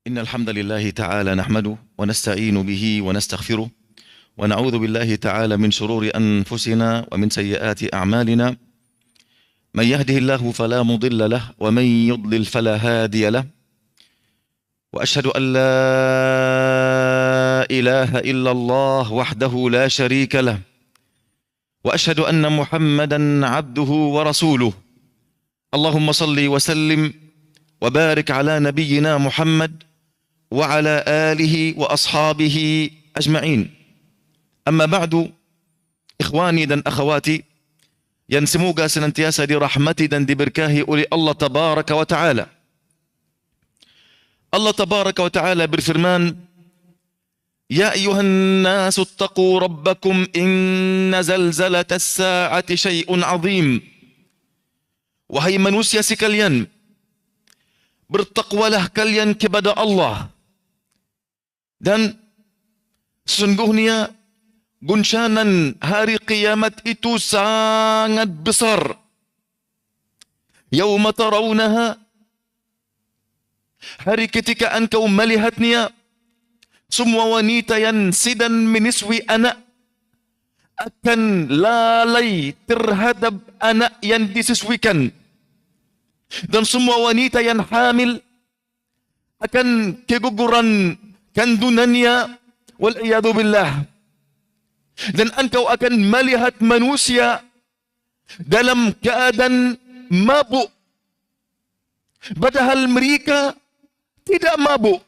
إن الحمد لله تعالى نحمده ونستعين به ونستغفره ونعوذ بالله تعالى من شرور أنفسنا ومن سيئات أعمالنا. من يهده الله فلا مضل له ومن يضلل فلا هادي له، وأشهد أن لا إله إلا الله وحده لا شريك له، وأشهد أن محمدا عبده ورسوله. اللهم صل وسلم وبارك على نبينا محمد وعلى آله وأصحابه أجمعين. أما بعد, ikhwani dan akhwati yang semoga senantiasa dirahmati dan diberkahi oleh Allah Tabaraka wa Ta'ala. Allah Tabaraka wa Ta'ala berfirman, Ya ayuhan nasu attaqu rabbakum inna zalzalatas sa'ati syai'un azim. Wahai manusia sekalian, bertakwalah kalian kepada Allah, dan sesungguhnya guncangan hari kiamat itu sangat besar. Yauma tarawunaha, hari ketika engkau melihatnya, semua wanita yang sedang menyusui anak akan lalai terhadap anak yang disusuikan, dan semua wanita yang hamil akan keguguran kandungannya, wal'iyadu billah. Dan engkau akan melihat manusia dalam keadaan mabuk, padahal mereka tidak mabuk.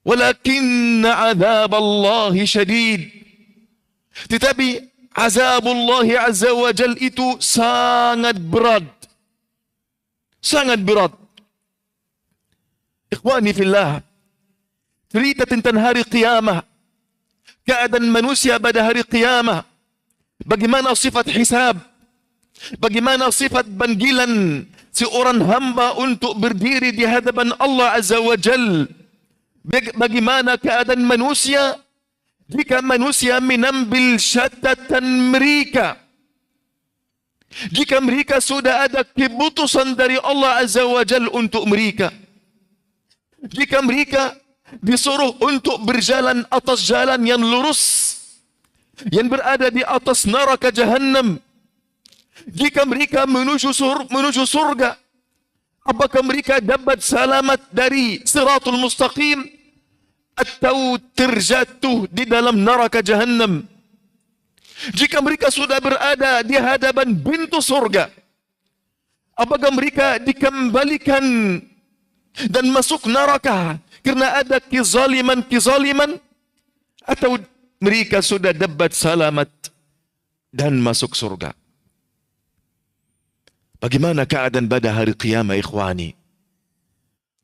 Walakinna azab Allah syadid, tetapi azabullah azza wa jal itu sangat berat. Sangat berat. Ikhwani fillah, cerita tentang hari qiyamah, keadaan manusia pada hari qiyamah, bagaimana sifat hisab, bagaimana sifat panggilan seorang hamba untuk berdiri di hadapan Allah Azza wa Jal, bagaimana keadaan manusia jika manusia menambil syatatan mereka, jika mereka sudah ada keputusan dari Allah Azza wa Jal untuk mereka, jika mereka disuruh untuk berjalan atas jalan yang lurus, yang berada di atas neraka Jahannam, jika mereka menuju surga, apakah mereka dapat selamat dari Siratul Mustaqim atau terjatuh di dalam neraka Jahannam? Jika mereka sudah berada di hadapan pintu surga, apakah mereka dikembalikan dan masuk neraka kerana ada kezaliman, atau mereka sudah dapat selamat dan masuk surga? Bagaimana keadaan pada hari qiyamah, ikhwani?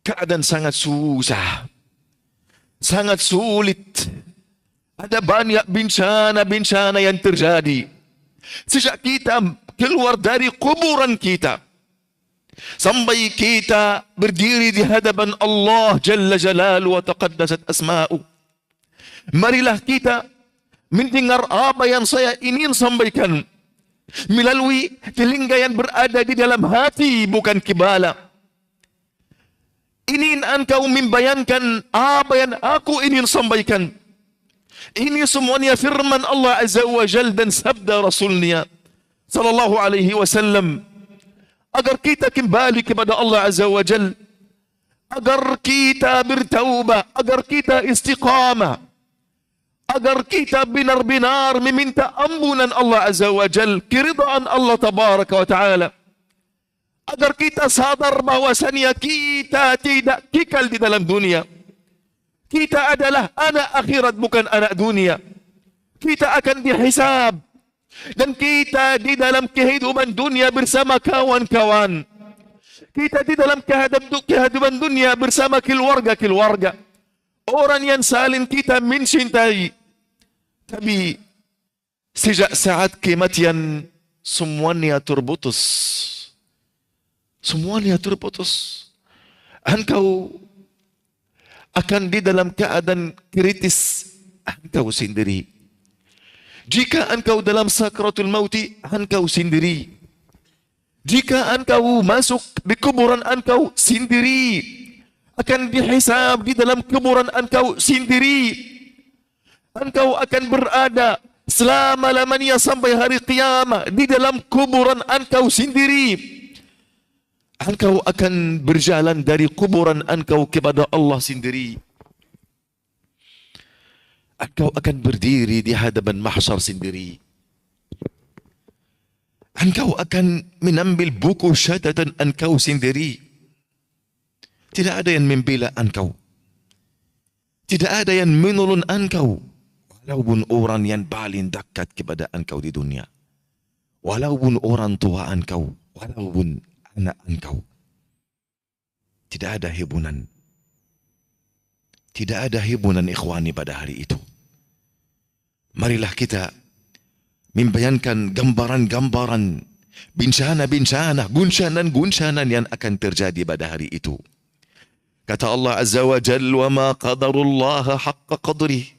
Keadaan sangat susah, sangat sulit. Ada banyak bencana-bencana yang terjadi sejak kita keluar dari kuburan kita sampai kita berdiri di hadapan Allah Jalla Jalaluhu wa taqaddasat asma'u. Marilah kita mendengar apa yang saya ingin sampaikan melalui telinga yang berada di dalam hati, bukan kepala. Ingin engkau membayangkan apa yang aku ingin sampaikan. Ini semuanya firman Allah Azza wa Jal dan sabda Rasulnya sallallahu alaihi wasallam, agar kita kembali kepada Allah Azza wa Jal, agar kita bertaubat, agar kita istiqamah, agar kita benar-benar meminta ampunan Allah Azza wa Jal, keridaan Allah Tabaraka wa Ta'ala, agar kita sadar bahwasannya kita tidak kekal di dalam dunia. Kita adalah anak akhirat, bukan anak dunia. Kita akan dihisab, dan kita di dalam kehidupan dunia bersama kawan-kawan. Kita di dalam kehidupan dunia bersama keluarga-keluarga, orang yang saling kita mencintai. Tapi sejak saat kematian, semuanya terputus. Semuanya terputus. Engkau akan di dalam keadaan kritis engkau sendiri. Jika engkau dalam sakratul mauti, engkau sendiri. Jika engkau masuk di kuburan engkau sendiri, akan dihisab di dalam kuburan engkau sendiri. Engkau akan berada selama-lamanya sampai hari kiamat di dalam kuburan engkau sendiri. Engkau akan berjalan dari kuburan engkau kepada Allah sendiri. Engkau akan berdiri di hadapan mahsyar sendiri. Engkau akan menambil buku syahadatan engkau sendiri. Tidak ada yang membela engkau. Tidak ada yang menolong engkau. Walaupun orang yang paling dekat kepada engkau di dunia. Walaupun orang tua engkau. Walaupun anak engkau. Tidak ada hiburan. Tidak ada hiburan ikhwani pada hari itu. Marilah kita membayangkan gambaran-gambaran, bencana-bencana, guncangan-guncangan yang akan terjadi pada hari itu. Kata Allah Azza wa Jalla, wa ma qadarullaha haqqa qadrih.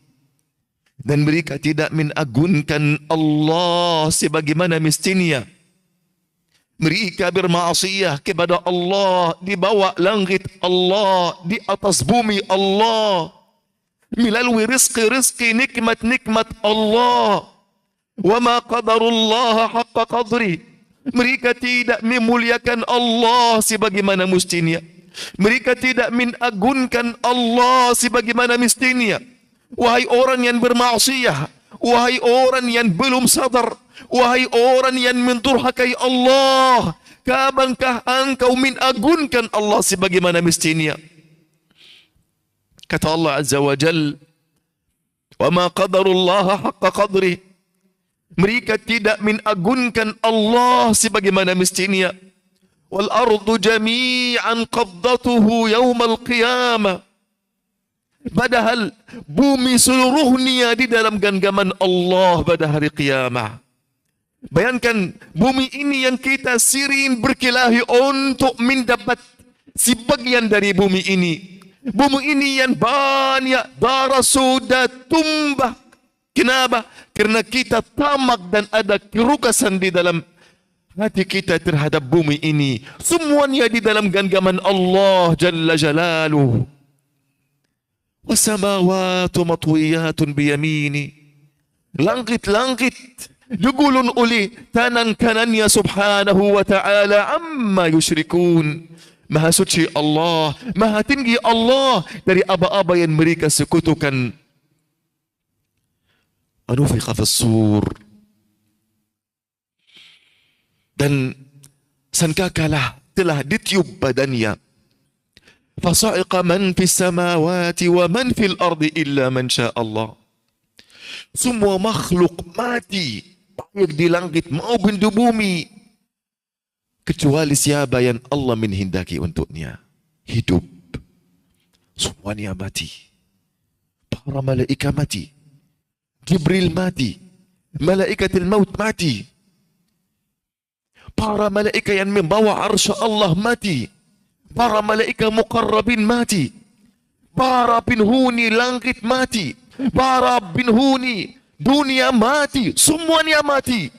Dan mereka tidak menagungkan Allah sebagaimana mestinya. Mereka bermaksiyah kepada Allah di bawah langit Allah, di atas bumi Allah, melalui rizki-rizki, nikmat-nikmat Allah. Wa ma qadarullaha haqqa qadri. Mereka tidak memuliakan Allah sebagaimana mestinya. Mereka tidak menagungkan Allah sebagaimana mestinya. Wahai orang yang bermaksiyah, wahai orang yang belum sadar, wahai orang yang mendurhakai Allah, kapankah engkau menagungkan Allah sebagaimana mestinya? Kata Allah Azza wa Jalla, wa ma qadarullaha haqqa qadri. Mereka tidak menagungkan Allah sebagaimana mestinya. Wal ardu jami'an qabdatuhu yaumal qiyamah. Padahal bumi seluruhnya di dalam genggaman Allah pada hari kiamat. Bayangkan bumi ini yang kita sering berkelahi untuk mendapat sebagian dari bumi ini. Bumi ini yang banyak darah sudah tumbah. Kenapa? Karena kita tamak dan ada kerukasan di dalam hati kita terhadap bumi ini. Semuanya di dalam genggaman Allah Jalla Jalaluh. Wasamawatu matwiyatun biyamini. Langit-langit digulun oleh tangan kanannya subhanahu wa ta'ala amma yusyrikun. Maha suci Allah, maha tinggi Allah dari apa-apa yang mereka sekutukan. Anufiqa fis sur. Dan sangkakalah telah ditiup badannya. Fasa'iqa man fis samawati wa man fil ardi illa man syaa Allah. Semua makhluk mati, baik di langit maupun di bumi, kecuali siapa yang Allah menghendaki untuknya hidup. Semuanya mati. Para malaikat mati. Jibril mati. Malaikatul maut mati. Para malaikat yang membawa arsy Allah mati. Para malaikat muqarrabin mati. Para penghuni langit mati. Para penghuni dunia mati. Semuanya mati.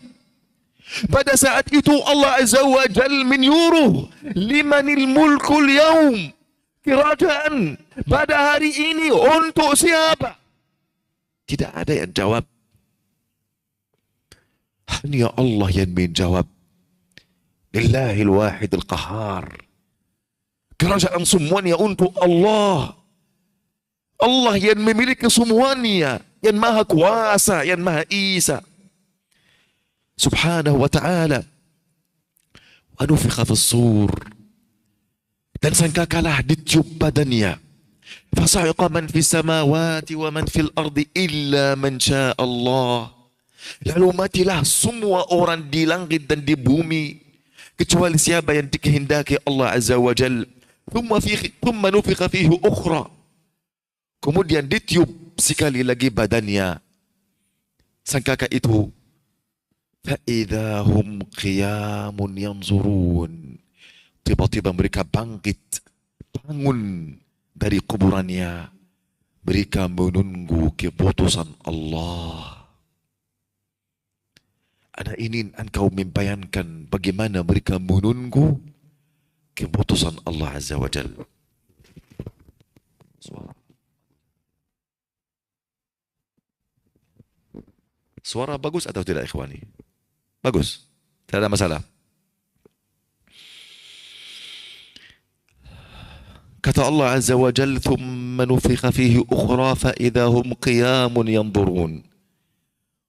Pada saat itu Allah Azza wa Jal menyuruh, limanil mulkul yaum. Kerajaan pada hari ini untuk siapa? Tidak ada yang jawab. Hanya Allah yang menjawab. Lillahil wahidil qahar. Kerajaan semuanya untuk Allah. Allah yang memiliki semuanya, yang maha kuasa, yang maha isa. Subhanahu wa ta'ala. Wa nufikha fis sur. Dan sangkakalah ditiup badannya. Fasa'iqa man fis samawati wa man fil ardi illa man syaa Allah. Lalu matilah semua orang di langit dan di bumi kecuali siapa yang dikehendaki Allah Azza wa Jalla. Thumma nufikha fihi ukhra. Kemudian ditiup sekali lagi badannya. Sangkaka itu فَإِذَا هُمْ قِيَامٌ يَنْظُرُونَ. Tiba-tiba mereka bangkit, bangun dari kuburannya. Mereka menunggu keputusan Allah. Ana ingin engkau membayangkan bagaimana mereka menunggu keputusan Allah Azza wa Jalla. Suara bagus atau tidak ikhwani? Bagus. Tidak ada masalah. Kata Allah Azza wa Jal, thumma nufikha fihi ukhra fa idahum qiyamun yanzurun.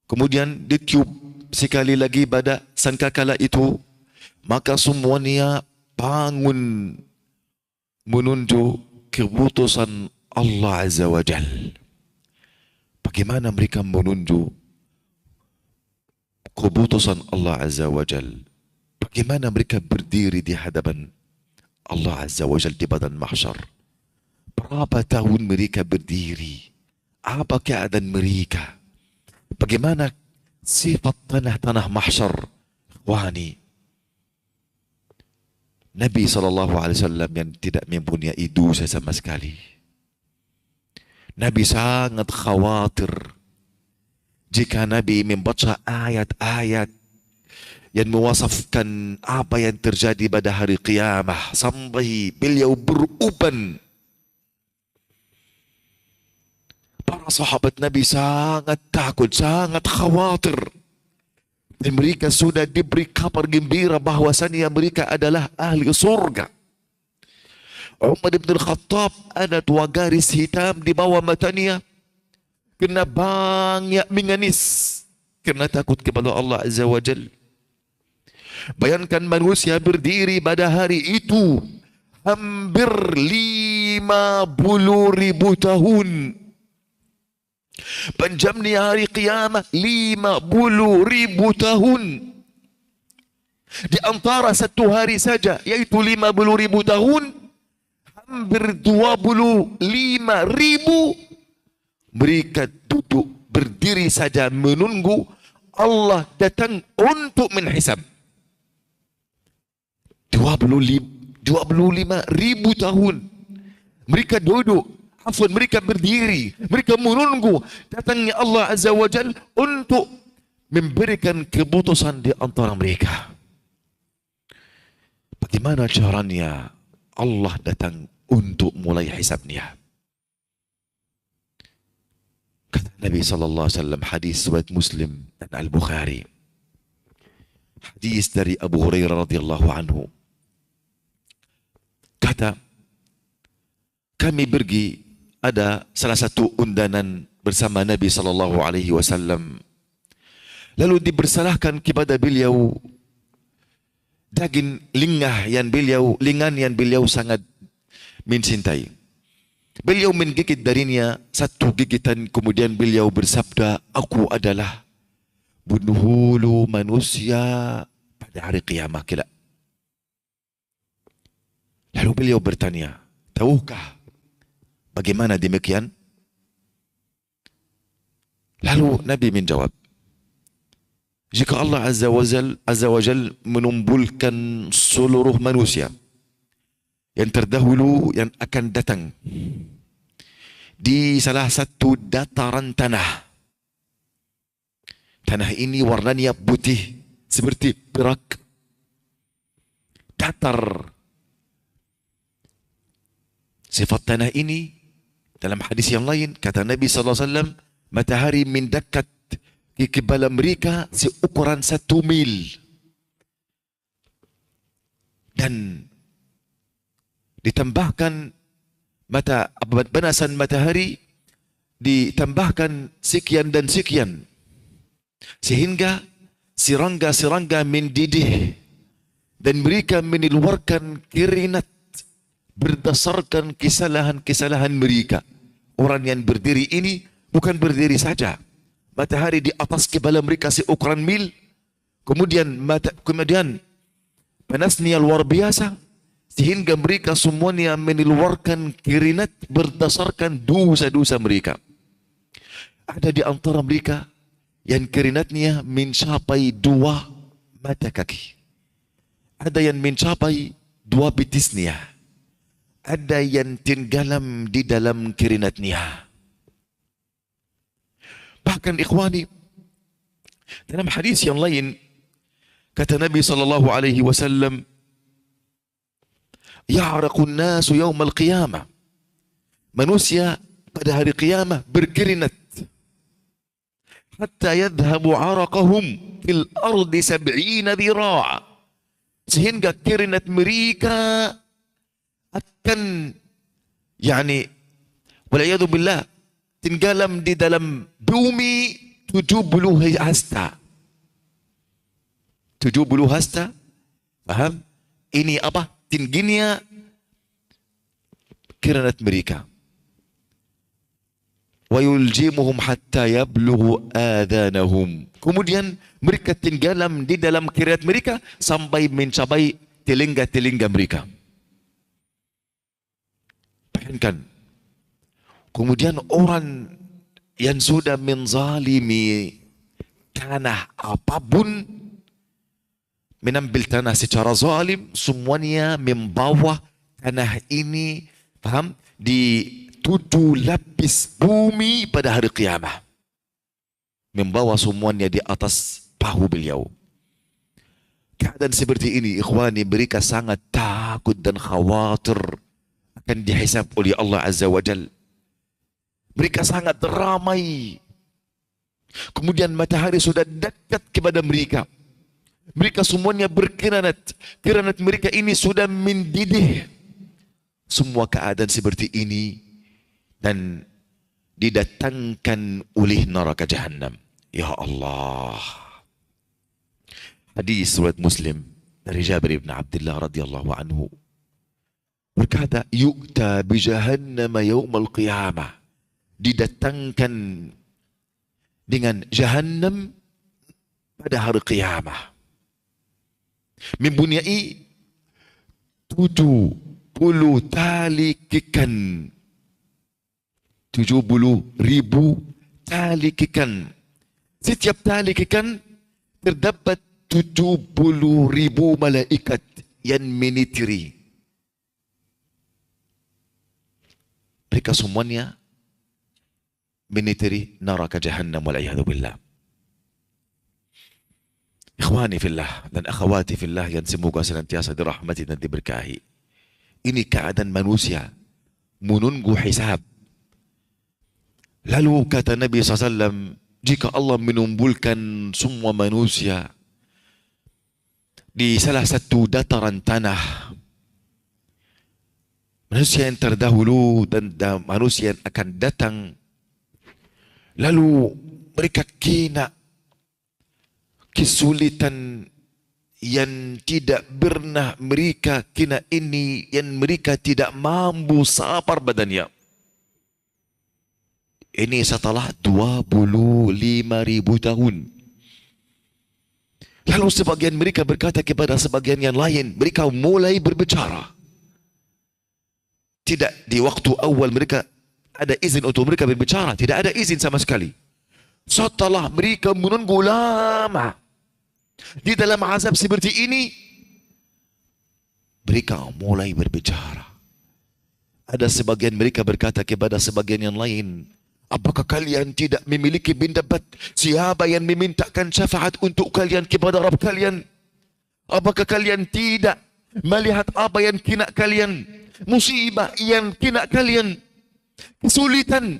Kemudian ditiup sekali lagi pada sangkakala itu, maka semuanya bangun menunjuk keputusan Allah Azza wa Jal. Bagaimana mereka menunjuk keputusan Allah Azza wa Jal? Bagaimana mereka berdiri di hadapan Allah Azza wa Jal di badan mahsyar? Berapa tahun mereka berdiri? Apa keadaan mereka? Bagaimana sifat tanah-tanah mahsyar? Wahani, Nabi SAW yang tidak mempunyai dosa sama sekali. Nabi sangat khawatir jika Nabi membaca ayat-ayat yang mewasafkan apa yang terjadi pada hari qiyamah sampai beliau beruban. Para sahabat Nabi sangat takut, sangat khawatir. Dan mereka sudah diberi kabar gembira bahwasannya mereka adalah ahli surga. Umar bin Khattab ada 2 garis hitam di bawah matanya. Kena banyak menangis kerana takut kepada Allah Azza wa Jal. Bayangkan manusia berdiri pada hari itu hampir 50.000 tahun. Panjangnya hari kiamat 50.000 tahun. Di antara satu hari saja, yaitu 50.000 tahun, hampir 25.000 mereka duduk berdiri saja menunggu Allah datang untuk menghisab. 25.000 tahun mereka duduk, mereka berdiri, mereka menunggu datangnya Allah Azza wa Jal untuk memberikan keputusan di antara mereka. Bagaimana caranya Allah datang untuk mulai hisabnya? Kata Nabi SAW, hadis riwayat Muslim dan Al-Bukhari, hadis dari Abu Hurairah radhiyallahu anhu, kata, kami pergi, ada salah satu undangan bersama Nabi SAW. Lalu dibersalahkan kepada beliau daging lingan yang beliau sangat mencintai. Beliau menggigit darinya satu gigitan, kemudian beliau bersabda, aku adalah penghulu manusia pada hari kiamat kelak. Lalu beliau bertanya, tahukah bagaimana demikian? Lalu Nabi menjawab, jika Allah Azza wa Jal menumpulkan seluruh manusia yang terdahulu yang akan datang di salah satu dataran tanah. Tanah ini warnanya putih seperti perak, datar. Sifat tanah ini dalam hadis yang lain kata Nabi SAW, matahari mendekat ke kepala mereka seukuran 1 mil. Dan ditambahkan banasan matahari, ditambahkan sekian dan sekian, sehingga serangga-serangga mendidih dan mereka mengeluarkan keringat berdasarkan kesalahan-kesalahan mereka. Orang yang berdiri ini bukan berdiri saja, matahari di atas kepala mereka seukuran mil, kemudian panasnya luar biasa, sehingga mereka semuanya mengeluarkan keringat berdasarkan dosa-dosa mereka. Ada di antara mereka yang keringatnya mencapai 2 mata kaki. Ada yang mencapai 2 betisnya. Ada yang tenggelam di dalam keringatnya. Bahkan ikhwani, dalam hadis yang lain kata Nabi SAW, ya'raqun nasu yawmal qiyamah, manusia pada hari qiyamah berkeringat hatta yadhhabu araqahum fil ardi 70 dhira'a. Sehingga keringat mereka akan wal'iyadu billah, tenggelam di dalam bumi 70 hasta. 70 hasta. Faham? Ini apa? Tingginya keringat mereka. Wa yuljimuhum hatta yablughu adhanahum. Kemudian mereka tenggelam di dalam keringat mereka sampai mencapai telinga-telinga mereka. Bayangkan. Kemudian orang yang sudah menzalimi tanah apapun, menambil tanah secara zalim, semuanya membawa tanah ini, paham, di 7 lapis bumi pada hari kiamat. Membawa semuanya di atas bahu beliau. Keadaan seperti ini, ikhwani, mereka sangat takut dan khawatir akan dihisab oleh Allah Azza wa Jal. Mereka sangat ramai. Kemudian matahari sudah dekat kepada mereka. Mereka semuanya berkeringat. Keringat mereka ini sudah mendidih. Semua keadaan seperti ini dan didatangkan oleh neraka Jahannam. Ya Allah. Hadis riwayat Muslim dari Jabir bin Abdullah radhiyallahu anhu berkata, "Yu'ta bi Jahannam yaumil qiyamah." Didatangkan dengan Jahannam pada hari kiamat. Mempunyai 70 tali kekang. 70,000 tali kekang. Setiap tali kekang terdapat 70,000 malaikat yang menitiri. Mereka semuanya menitiri neraka Jahannam wal'iyadu billah. Ikhwani fillah dan akhwati fillah yang semoga senantiasa dirahmati dan diberkahi. Ini keadaan manusia menunggu hisab. Lalu kata Nabi SAW, jika Allah menumpulkan semua manusia di salah satu dataran tanah, manusia yang terdahulu dan manusia yang akan datang, lalu mereka kena kesulitan yang tidak pernah mereka kena ini, yang mereka tidak mampu sabar badannya. Ini setelah 25,000 tahun. Lalu sebagian mereka berkata kepada sebagian yang lain, mereka mulai berbicara. Tidak di waktu awal mereka ada izin untuk mereka berbicara, tidak ada izin sama sekali. Setelah mereka menunggu lama di dalam azab seperti ini, mereka mulai berbicara. Ada sebagian mereka berkata kepada sebagian yang lain, apakah kalian tidak memiliki pendapat siapa yang memintakan syafaat untuk kalian kepada Rabb kalian? Apakah kalian tidak melihat apa yang kena kalian? Musibah yang kena kalian? Kesulitan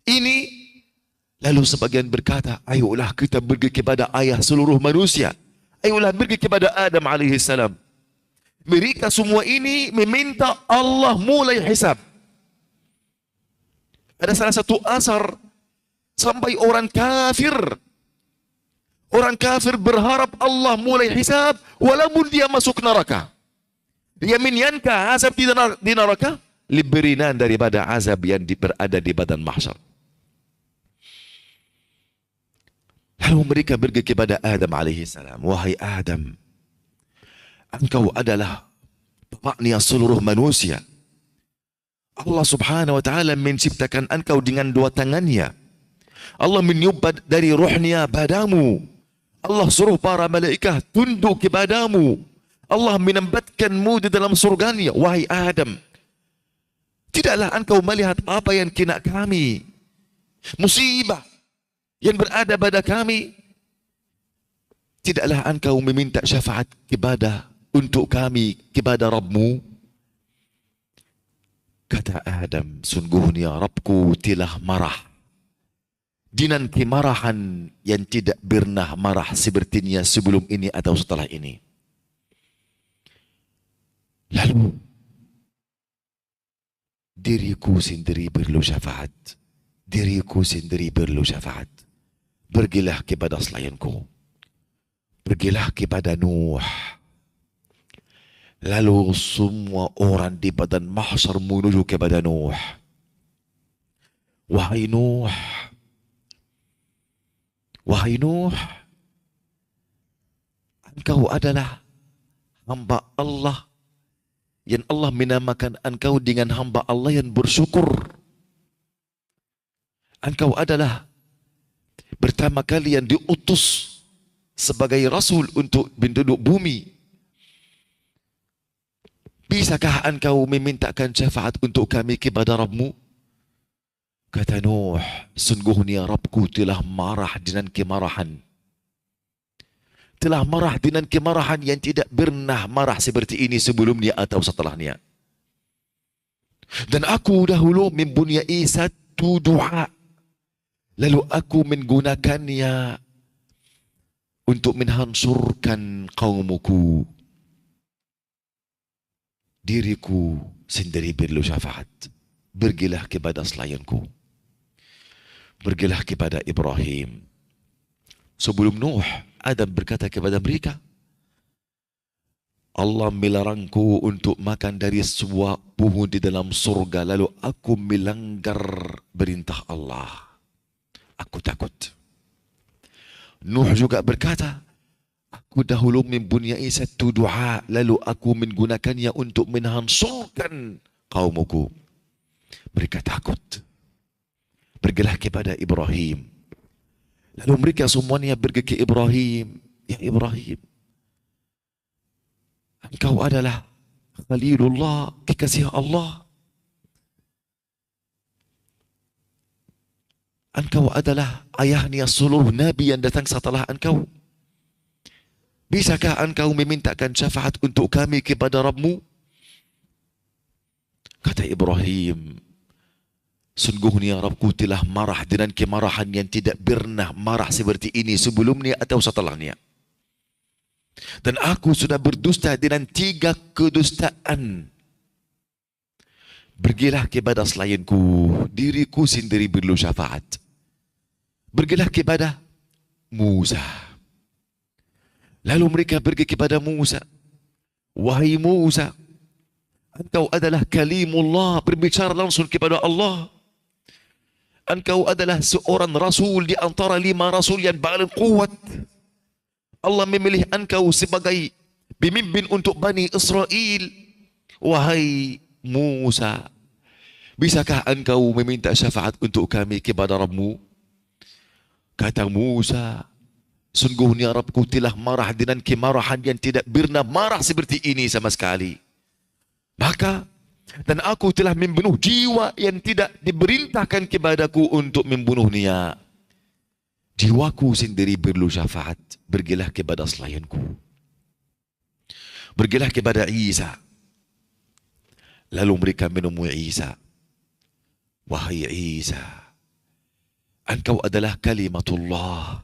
ini? Lalu sebagian berkata, ayolah kita pergi kepada ayah seluruh manusia. Ayolah pergi kepada Adam alaihissalam. Mereka semua ini meminta Allah mulai hisab. Ada salah satu asar sampai orang kafir berharap Allah mulai hisab walaupun dia masuk neraka. Dia menyangka azab di neraka lebih ringan daripada azab yang berada di badan mahsyar. Lalu mereka pergi kepada Adam alaihissalam. Wahai Adam, engkau adalah bapaknya seluruh manusia. Allah subhanahu wa ta'ala menciptakan engkau dengan 2 tangannya. Allah menyubat dari ruhnya padamu. Allah suruh para malaikat tunduk kepadamu. Allah menempatkanmu di dalam surganya. Wahai Adam, tidaklah engkau melihat apa yang kena kami? Musibah yang berada pada kami. Tidaklah engkau meminta syafaat kepada untuk kami kepada Rabbmu? Kata Adam, sungguhnya Rabbku telah marah dengan kemarahan yang tidak pernah marah sepertinya sebelum ini atau setelah ini. Lalu diriku sendiri perlu syafaat. Diriku sendiri perlu syafaat. Pergilah kepada selainku. Pergilah kepada Nuh. Lalu semua orang di padang mahsyar menuju kepada Nuh. Wahai Nuh, wahai Nuh, engkau adalah hamba Allah yang Allah menamakan engkau dengan hamba Allah yang bersyukur. Engkau adalah pertama kali yang diutus sebagai rasul untuk penduduk bumi. Bisakah engkau memintakan syafaat untuk kami kepada Rabbmu? Kata Nuh, sungguhnya Rabbku telah marah dengan kemarahan. Telah marah dengan kemarahan yang tidak pernah marah seperti ini sebelumnya atau setelahnya. Dan aku dahulu mempunyai satu doa. Lalu aku menggunakannya untuk menghancurkan kaumku. Diriku sendiri perlu syafaat. Pergilah kepada selainku. Pergilah kepada Ibrahim. Sebelum Nuh, Adam berkata kepada mereka, Allah melarangku untuk makan dari sebuah pohon di dalam surga. Lalu aku melanggar perintah Allah. Aku takut. Nuh juga berkata, aku dahulu mempunyai satu doa. Lalu aku menggunakannya untuk menghancurkan kaumku. Mereka takut. Pergilah kepada Ibrahim. Lalu mereka semuanya pergi ke Ibrahim. Ya Ibrahim, engkau adalah Khalilullah, kekasih Allah. Engkau adalah ayahnya seluruh Nabi yang datang setelah engkau. Bisakah engkau memintakan syafaat untuk kami kepada Rabbmu? Kata Ibrahim, sungguhnya Rabbku telah marah dengan kemarahan yang tidak pernah marah seperti ini sebelumnya atau setelahnya. Dan aku sudah berdusta dengan 3 kedustaan. Pergilah kepada selainku, diriku sendiri perlu syafaat. Pergilah kepada Musa. Lalu mereka pergi kepada Musa. Wahai Musa, engkau adalah kalimullah, berbicara langsung kepada Allah. Engkau adalah seorang rasul di antara 5 rasul yang paling kuat. Allah memilih engkau sebagai pemimpin untuk Bani Israel. Wahai Musa, bisakah engkau meminta syafaat untuk kami kepada Rabbmu? Kata Musa, sungguhnya Rabbku telah marah dengan kemarahan yang tidak pernah marah seperti ini sama sekali. Maka, dan aku telah membunuh jiwa yang tidak diperintahkan kepadaku untuk membunuhnya. Jiwaku sendiri perlu syafaat. Pergilah kepada selainku. Pergilah kepada Isa. Lalu mereka menemui Isa. Wahai Isa, engkau adalah kalimatullah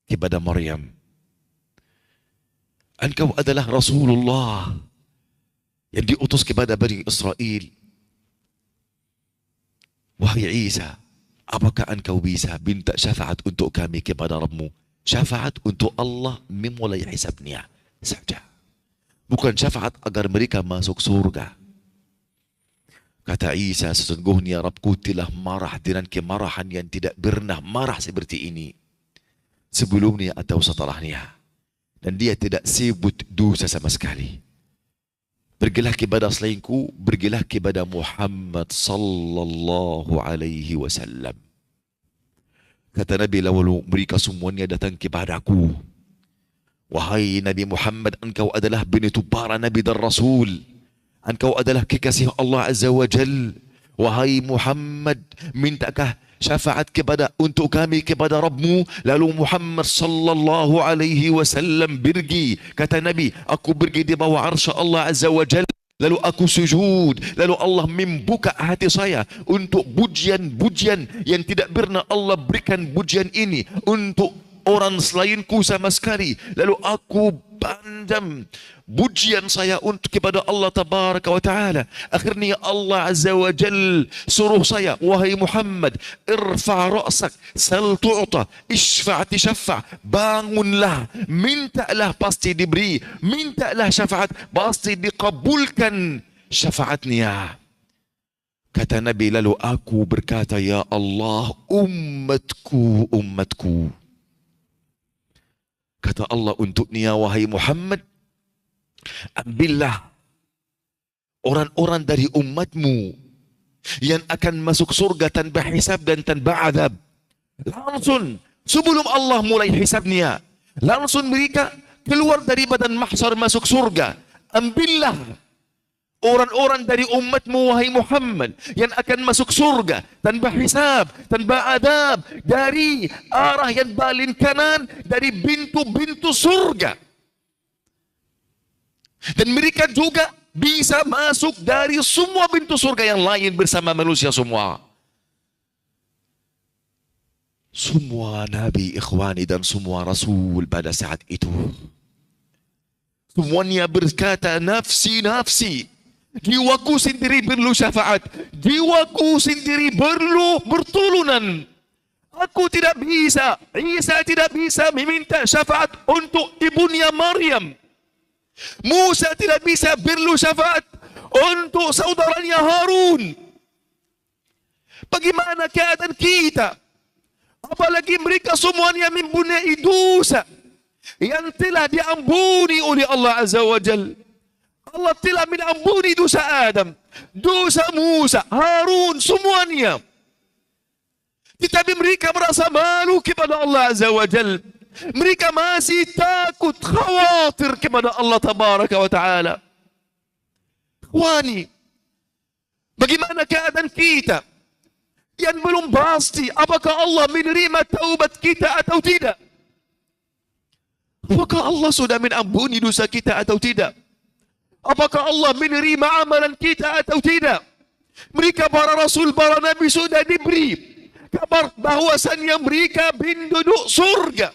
kepada Maryam. Engkau adalah Rasulullah yang diutus kepada Bani Israel. Wahai Isa, apakah engkau bisa minta syafaat untuk kami kepada Rabbmu? Syafaat untuk Allah memulai hisabnya saja. Bukan syafaat agar mereka masuk surga. Kata Isa, sesungguhnya Rabbku telah marah dengan kemarahan yang tidak pernah marah seperti ini sebelumnya atau setelahnya. Dan dia tidak sebut dosa sama sekali. Pergilah kepada selainku, pergilah kepada Muhammad sallallahu alaihi wasallam. Kata Nabi, lalu mereka semuanya datang kepadaku. Wahai Nabi Muhammad, engkau adalah penutup para Nabi dan Rasul. Engkau adalah kekasih Allah Azza wa Jal. Wahai Muhammad, mintakah syafaat kepada untuk kami kepada Rabbmu? Lalu Muhammad sallallahu alaihi wasallam pergi. Kata Nabi, aku pergi di bawah arsy Allah Azza wa Jal. Lalu aku sujud. Lalu Allah membuka hati saya untuk pujian-pujian yang tidak pernah Allah berikan pujian ini untuk orang selainku sama sekali. Lalu aku pandam pujian saya untuk kepada Allah tabaraka wa ta'ala. Akhirnya Allah azza wa jal suruh saya, wahai Muhammad, irfa' ra'sak, sal tu'ta, ishfa' tishaffa'. Bangunlah, mintalah pasti diberi, mintalah syafaat pasti dikabulkan syafaatnya. Kata Nabi, lalu aku berkata, ya Allah, umatku, umatku. Kata Allah untuknya, wahai Muhammad, ambillah orang-orang dari umatmu yang akan masuk surga tanpa hisab dan tanpa adab. Langsung sebelum Allah mulai hisabnya, langsung mereka keluar dari badan mahsyar masuk surga. Ambillah orang-orang dari umatmu, wahai Muhammad, yang akan masuk surga tanpa hisab, tanpa adab, dari arah yang paling kanan, dari pintu-pintu surga. Dan mereka juga bisa masuk dari semua pintu surga yang lain bersama manusia semua. Semua nabi, ikhwani, dan semua rasul pada saat itu, semuanya berkata, nafsi, nafsi. Jiwaku sendiri perlu syafaat. Jiwaku sendiri perlu bertulunan. Aku tidak bisa, Isa tidak bisa meminta syafaat untuk ibunya Maryam. Musa tidak bisa perlu syafaat untuk saudaranya Harun. Bagaimana keadaan kita? Apalagi mereka semuanya mempunyai dosa yang telah diampuni oleh Allah Azza wa Jalla. Allah telah mengampuni dosa Adam, dosa Musa, Harun, semuanya. Tetapi mereka merasa malu kepada Allah Azza wa Jal. Mereka masih takut, khawatir kepada Allah Tabaraka wa Ta'ala. Ikhwani, bagaimana keadaan kita yang belum pasti apakah Allah menerima taubat kita atau tidak? Apakah Allah sudah mengampuni dosa kita atau tidak? Apakah Allah menerima amalan kita atau tidak? Mereka para rasul, para nabi sudah diberi kabar bahwasannya mereka penduduk surga.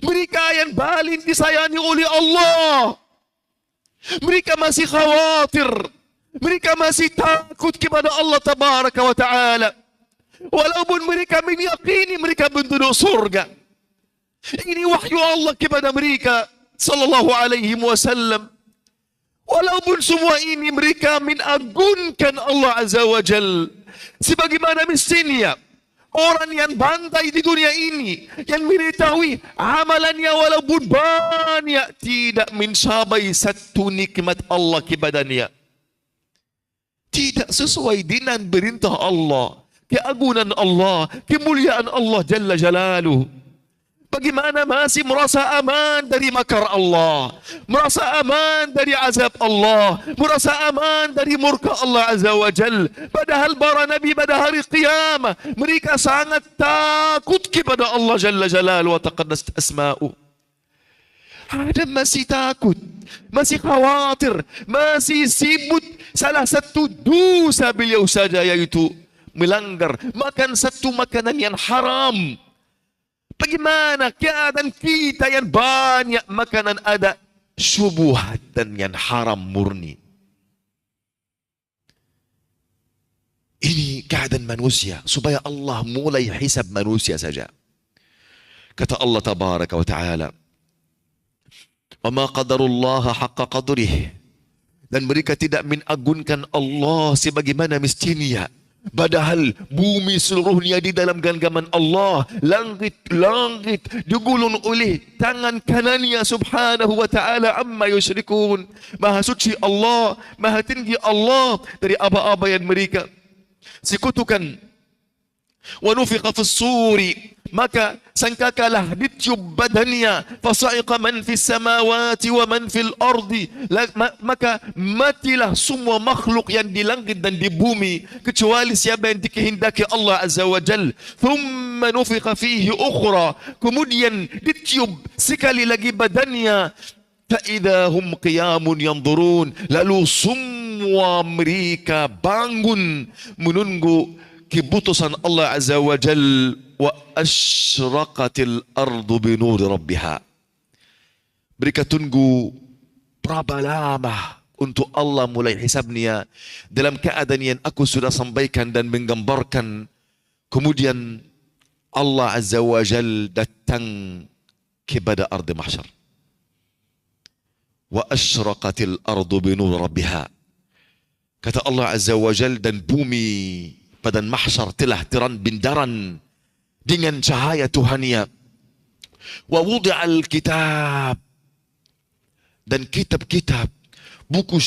Mereka yang paling disayangi oleh Allah. Mereka masih khawatir. Mereka masih takut kepada Allah Tabaraka wa Ta'ala. Walaupun mereka meyakini mereka penduduk surga. Ini wahyu Allah kepada mereka sallallahu alaihi wasallam. Walaupun semua ini mereka mengagunkan Allah Azza wa Jal, sebagaimana mestinya orang yang bantai di dunia ini, yang mengetahui amalannya walaupun banyak, tidak mencapai satu nikmat Allah kepadanya. Tidak sesuai dengan perintah Allah, keagungan Allah, kemuliaan Allah Jalla Jalaluh. Bagaimana masih merasa aman dari makar Allah, merasa aman dari azab Allah, merasa aman dari murka Allah Azza wa Jal. Padahal para nabi pada hari qiyamah mereka sangat takut kepada Allah Jalla Jalaluhu wa taqaddas asma'u. Adam masih takut, masih khawatir, masih sibuk salah satu dosa beliau saja, yaitu melanggar, makan satu makanan yang haram. Bagaimana keadaan kita yang banyak makanan ada syubhat dan yang haram murni? Ini keadaan manusia, supaya Allah mulai hisab manusia saja. Kata Allah Tabaraka wa Ta'ala, wa ma qadarullaha haqqa qadrih. Dan mereka tidak mengagunkan Allah sebagaimana mestinya. Padahal bumi seluruhnya di dalam genggaman Allah, langit-langit digulung oleh tangan kanannya subhanahu wa ta'ala amma yusyrikun. Maha suci Allah, maha tinggi Allah dari apa-apa yang mereka sekutukan. Wa nufiqa fis suri, maka sangkakalah ditiup badannya, fasa'iqa man fis samawati wa man fil ardi, maka matilah semua makhluk yang di langit dan di bumi kecuali siapa yang dikehendaki Allah Azza wa Jal. Thumma nufiqa fihi ukhra, kemudian ditiup sekali lagi badannya, فإذا هم قيام ينظرون. Lalu semua mereka bangun menunggu keputusan Allah Azza wa Jal. Wa asyraqatil ardu binur rabbiha. Mereka tunggu berapa lama untuk Allah mulai hisabnya dalam keadaan yang aku sudah sampaikan dan menggambarkan. Kemudian Allah Azza wa Jal datang kepada ardi mahsyar. Wa asyraqatil ardu binur rabbiha. Kata Allah Azza wa Jal, dan bumi pada mahsyar telah terang benderang dengan cahaya Tuhannya. Wa wudi'al kitab, dan kitab-kitab, buku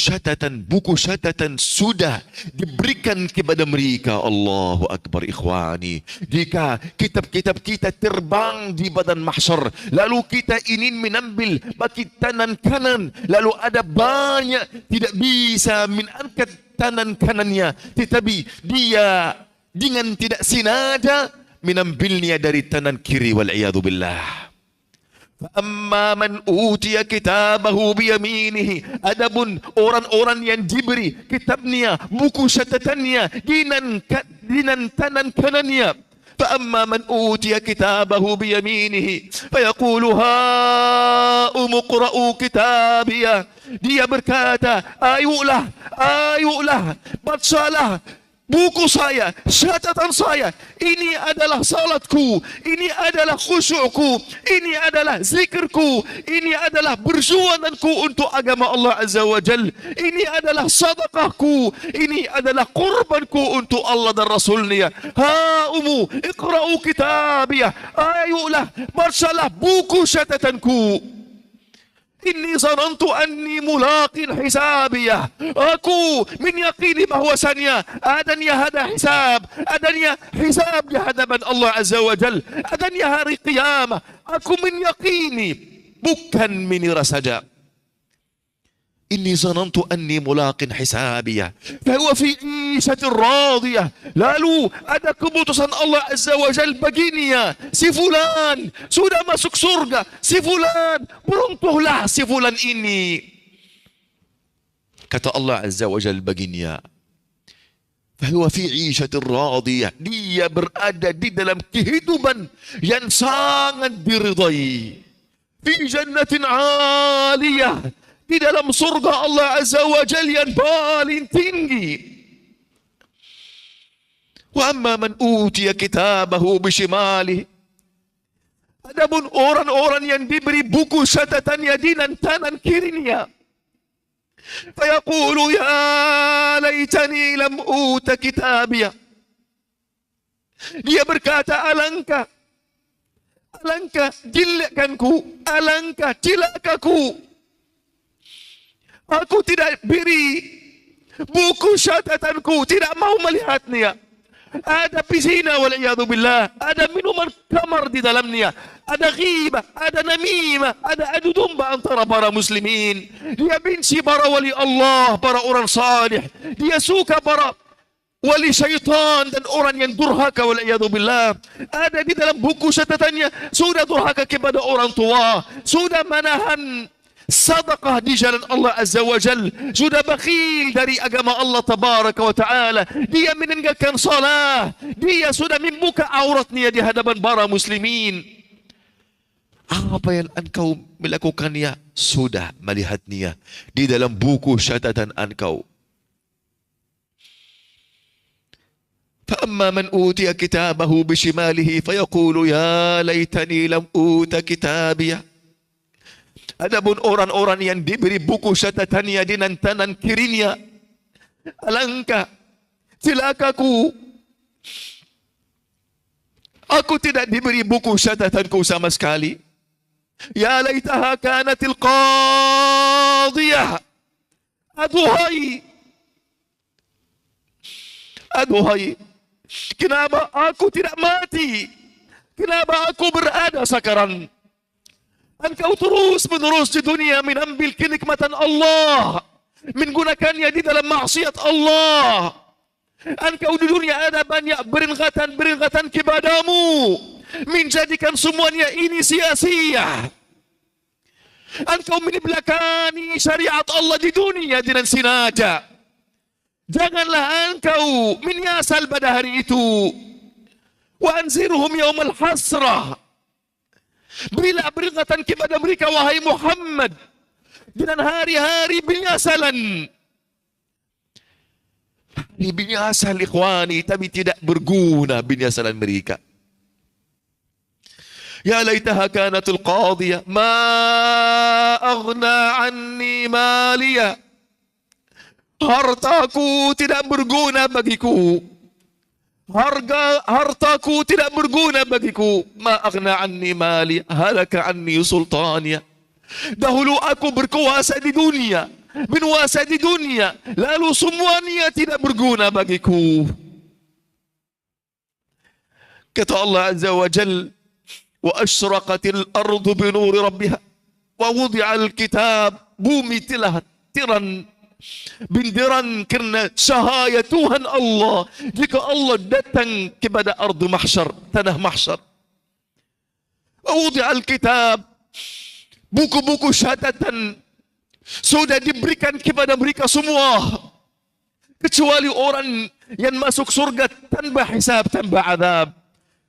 syatatan sudah diberikan kepada mereka. Allahu Akbar ikhwani. Jika kitab-kitab kita terbang di badan mahsyar, lalu kita ingin menambil bagi tangan kanan, lalu ada banyak tidak bisa mengangkat tangan kanannya, tetapi dia dengan tidak sengaja menambilnya dari tangan kiri, wal'iyadu billah. Amma man utiya kitabahu biyaminihi. Adapun orang-orang yang diberi kitabnya, buku catatannya dengan tangan kanannya. Fa man utiya kitabahu biyaminihi fayaqulu ha umqra'u kitabiyah. Dia berkata, ayolah, bacalah buku saya, catatan saya. Ini adalah salatku, ini adalah khusyukku, ini adalah zikirku, ini adalah perjuanganku untuk agama Allah Azza wa Jal, ini adalah sedekahku, ini adalah kurbanku untuk Allah dan Rasulnya. Ha'umu iqra'u kitabiyah. Ayolah, bacalah buku catatanku. Inni zanantu anni mulaqin hisabiyah. Aku meyakini bahwasannya adanya ada hisab di hadapan Allah Azza wa Jal, adanya hari qiyamah. Aku meyakini, bukan mengira saja. Inni zanantu anni mulaqin hisabiyah fahuwa fi 'ishatin radiyah. Lalu ada keputusan Allah Azza wa Jal baginya, si fulan sudah masuk surga, si fulan beruntunglah si fulan ini. Kata Allah Azza wa Jal baginya, fahuwa fi 'ishatin radiyah. Dia berada di dalam kehidupan yang sangat diridai. Fi jannatin 'aliyah, di dalam surga Allah Azza wa Jal yang paling tinggi. Wa amma man utiya kitabahu bishimalihi. Adapun orang-orang yang diberi buku catatannya dengan tangan kirinya, fayaqulu ya laitani lam uta kitabiyah. Dia berkata, alangkah jelekanku, alangkah celakaku, aku tidak beri buku catatanku, tidak mau melihatnya. Ada pisina wal'iyadu billah, ada minuman kamar di dalamnya, ada ghibah, ada namimah, ada adu domba antara para muslimin. Dia benci para wali Allah, para orang salih. Dia suka para wali syaitan dan orang yang durhaka wal'iyadu billah. Ada di dalam buku catatannya, sudah durhaka kepada orang tua, sudah menahan sedekah di jalan Allah Azza wa Jal, sudah bakhil dari agama Allah Tabaraka wa Ta'ala. Dia meninggalkan salah, dia sudah membuka auratnya di hadapan para muslimin. Apa yang engkau melakukannya, sudah melihatnya di dalam buku catatan engkau. فأما من أوتي كتابه بشماله فيقول يا ليتني لم أوت كتابيه. Adapun orang-orang yang diberi buku catatannya dengan tangan kirinya, alangkah celakaku, aku tidak diberi buku catatanku sama sekali. Ya laitaha kanatil qadiyah. Aduhai, kenapa aku tidak mati? Kenapa aku berada sekarang? Engkau terus-menerus di dunia mengambil kenikmatan Allah, menggunakannya di dalam maksiat Allah. Engkau di dunia ada banyak beringatan kepadamu, menjadikan semuanya ini sia-sia. Engkau menibelakani syariat Allah di dunia dengan sengaja. Janganlah engkau menyasal pada hari itu. Wa anzirhum yaumal hasrah. Berilah peringatan kepada mereka, wahai Muhammad, dengan hari-hari penyesalan. Hari penyesal ikhwani, tapi tidak berguna penyesalan mereka. Ya laitaha kanatul qadiyah ma aghna anni maliya. Hartaku tidak berguna bagiku. Hartaku tidak berguna bagiku. Ma aghna anni mali, halaka anni sultaniya. Dahulu aku berkuasa di dunia, menguasai di dunia, lalu semuanya tidak berguna bagiku. Kata Allah Azza wa Jalla, wa asyraqatil ardu bi nuri rabbiha wa wudi'al kitab. Bumi telah terang binderan kerana cahaya Tuhan Allah. Jika Allah datang kepada ardu mahsyar, tanah mahsyar, wa wudi'al kitab, buku-buku syahadatan sudah diberikan kepada mereka semua, kecuali orang yang masuk surga tanpa hisab, tanpa azab.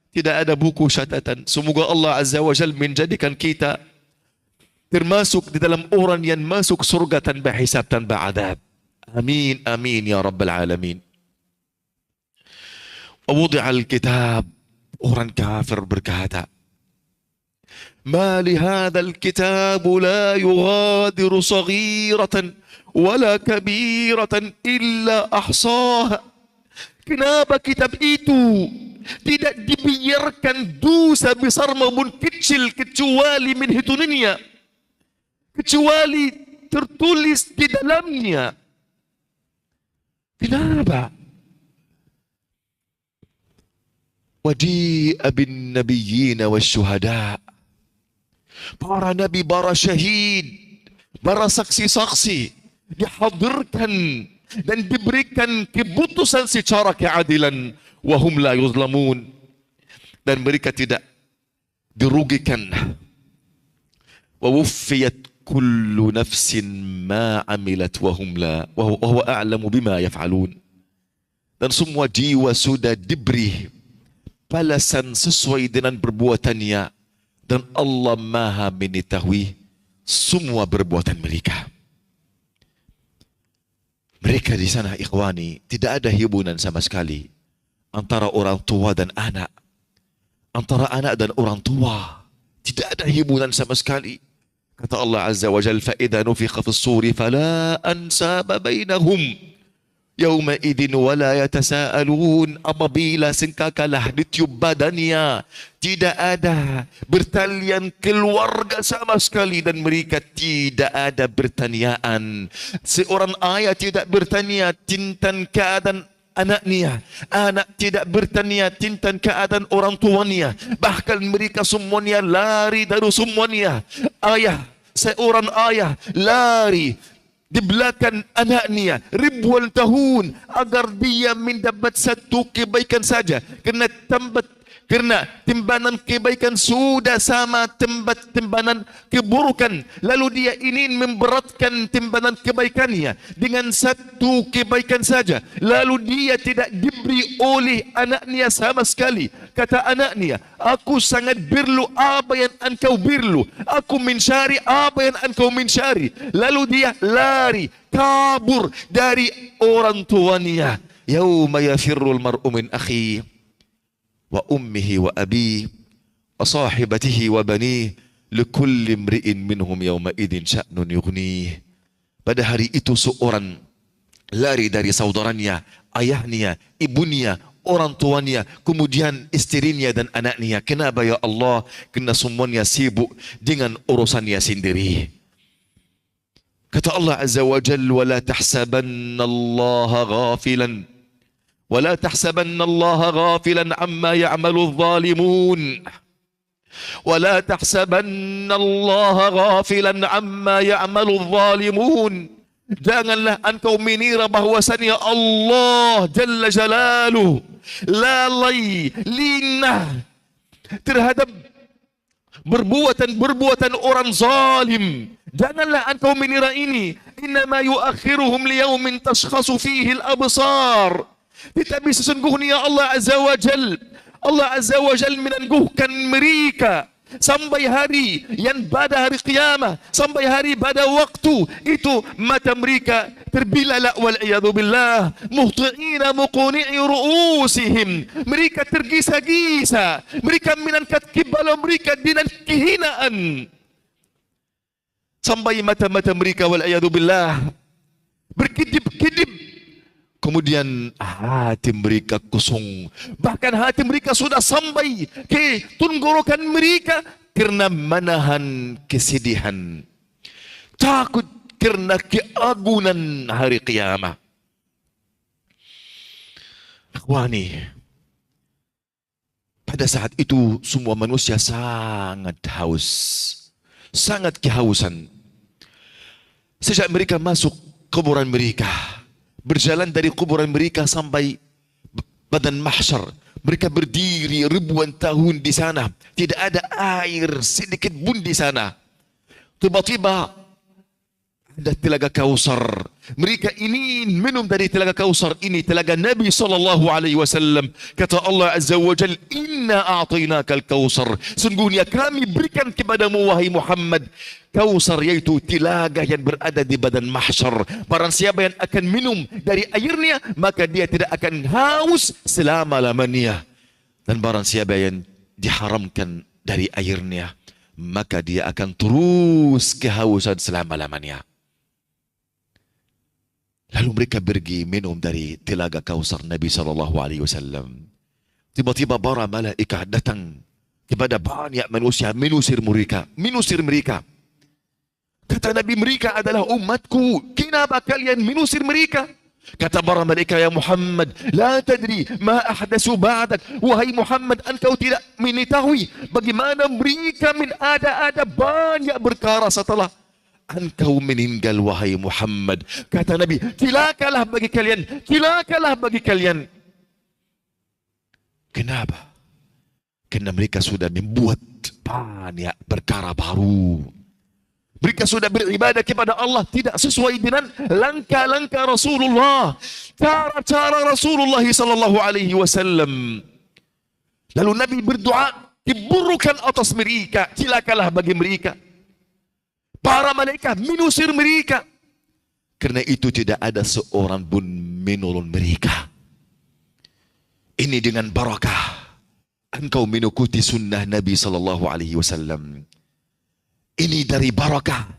Tidak ada buku syahadatan. Semoga Allah Azza wa Jalla menjadikan kita termasuk di dalam orang yang masuk surga tanpa hisab, tanpa azab. Amin, amin ya Rabbal Alamin. Wudi'al kitab. Orang kafir berkata, ما لهذا الكتاب لا يغادر صغيرة ولا كبيرة إلا أحصاها. Kenapa kitab itu tidak dibiarkan dosa besar maupun kecil kecuali menghitungnya, kecuali tertulis di dalamnya? Kenapa? Waji'a bin nabiyyin wasyuhada. Para nabi, para syahid, para saksi-saksi dihadirkan dan diberikan keputusan secara keadilan. Wahum la yuzlamun. Dan mereka tidak dirugikan. Wa wuffiyat kullu nafsin ma amilat wahum la wa huwa a'lamu bima yaf'alun. Dan semua jiwa sudah diberi balasan sesuai dengan perbuatannya. Dan Allah Maha mengetahui semua perbuatan mereka. Mereka di sana ikhwani, tidak ada hubungan sama sekali antara orang tua dan anak, antara anak dan orang tua. Tidak ada hubungan sama sekali. Kata Allah Azza wa Jalla, فَإِذَا نُفِخَ فِي الصُّورِ فَلَا أَنْسَابَ بَيْنَهُمْ يَوْمَئِذٍ وَلَا يَتَسَاءَلُونَ. Apabila sengkakalah ditiup badannya, tidak ada bertalian keluarga sama sekali, dan mereka tidak ada bertanyaan. Seorang ayah tidak bertanya tentang keadaan anaknya, anak tidak bertanya tentang keadaan orang tuanya. Bahkan mereka semuanya lari dari semuanya. Seorang ayah lari di belakang anaknya ribuan tahun agar dia mendapat satu kebaikan saja. Kerana timbanan kebaikan sudah sama timbanan keburukan. Lalu dia ingin memberatkan timbanan kebaikannya dengan satu kebaikan saja. Lalu dia tidak diberi oleh anaknya sama sekali. Kata anaknya, aku sangat perlu apa yang engkau perlu. Aku mencari apa yang engkau mencari. Lalu dia lari, kabur dari orang tuanya. Yauma yafirrul mar'u min akhihi wa ummihi wa abihi wa sahibatihi wa banihi likulli imri'in minhum yawma idin sya'nun yughnih. Pada hari itu seorang lari dari saudaranya, ayahnya, ibunya, orang tuanya, kemudian istrinya dan anaknya. Kenapa ya Allah? Kerana semuanya sibuk dengan urusannya sendiri. Kata Allah Azza wa Jalla, وَلَا تَحْسَبَنَّ اللَّهَ غَافِلًا ولا تحسبن الله غافلا عما يعمل الظالمون ولا تحسبن الله غافلا عما يعمل الظالمون. Janganlah engkau mengira bahwasannya Allah Jalla Jalaluh lalai, lina terhadap perbuatan-perbuatan orang zalim Janganlah engkau menira ini. Innama yuakhiruhum liyaumin tashkhasu fihi al-absar. Tetapi sesungguhnya Allah Azza wa Jal menangguhkan mereka sampai hari yang pada hari kiamat, sampai hari pada waktu itu mata mereka terbilalak wal iyadu billah, muhti'ina muqni'i ru'usihim, mereka tergisa-gisa, mereka mengangkat kepala mereka dengan kehinaan, sampai mata-mata mereka wal iyadu billah berkedip-kedip. Kemudian hati mereka kosong. Bahkan hati mereka sudah sampai ke tenggorokan mereka karena menahan kesedihan. Takut karena keagungan hari kiamat. Akhwani, pada saat itu semua manusia sangat haus. Sangat kehausan. Sejak mereka masuk kuburan mereka, berjalan dari kuburan mereka sampai badan mahsyar. Mereka berdiri ribuan tahun di sana. Tidak ada air sedikit pun di sana. Tiba-tiba ada telaga Kausar. Mereka ingin minum dari telaga Kausar ini, telaga Nabi SAW. Kata Allah Azza wa Jal, Inna a'tainaka al-Kausar. Sungguhnya kami berikan kepadamu wahai Muhammad Kausar, yaitu telaga yang berada di badan mahsyar. Barang siapa yang akan minum dari airnya, maka dia tidak akan haus selama-lamanya. Dan barang siapa yang diharamkan dari airnya, maka dia akan terus kehausan selama-lamanya. Lalu mereka pergi minum dari telaga Kausar Nabi SAW. Tiba-tiba para malaikat datang kepada banyak manusia, menusir mereka. Kata Nabi, mereka adalah umatku. Kenapa kalian menusir mereka? Kata para malaikat, ya Muhammad, la tadri ma ahdasu ba'dak. Wahai Muhammad, engkau tidak mengetahui bagaimana mereka ada banyak perkara setelah engkau meninggal wahai Muhammad. Kata Nabi, celakalah bagi kalian. Kenapa? Karena mereka sudah membuat banyak perkara baru. Mereka sudah beribadah kepada Allah tidak sesuai dengan langkah-langkah Rasulullah, cara-cara Rasulullah sallallahu alaihi wasallam. Lalu Nabi berdoa keburukan atas mereka, celakalah bagi mereka. Para malaikat menusir mereka. Karena itu tidak ada seorang pun menolong mereka. Ini dengan barakah engkau mengikuti sunnah Nabi sallallahu alaihi wasallam. Ini dari barakah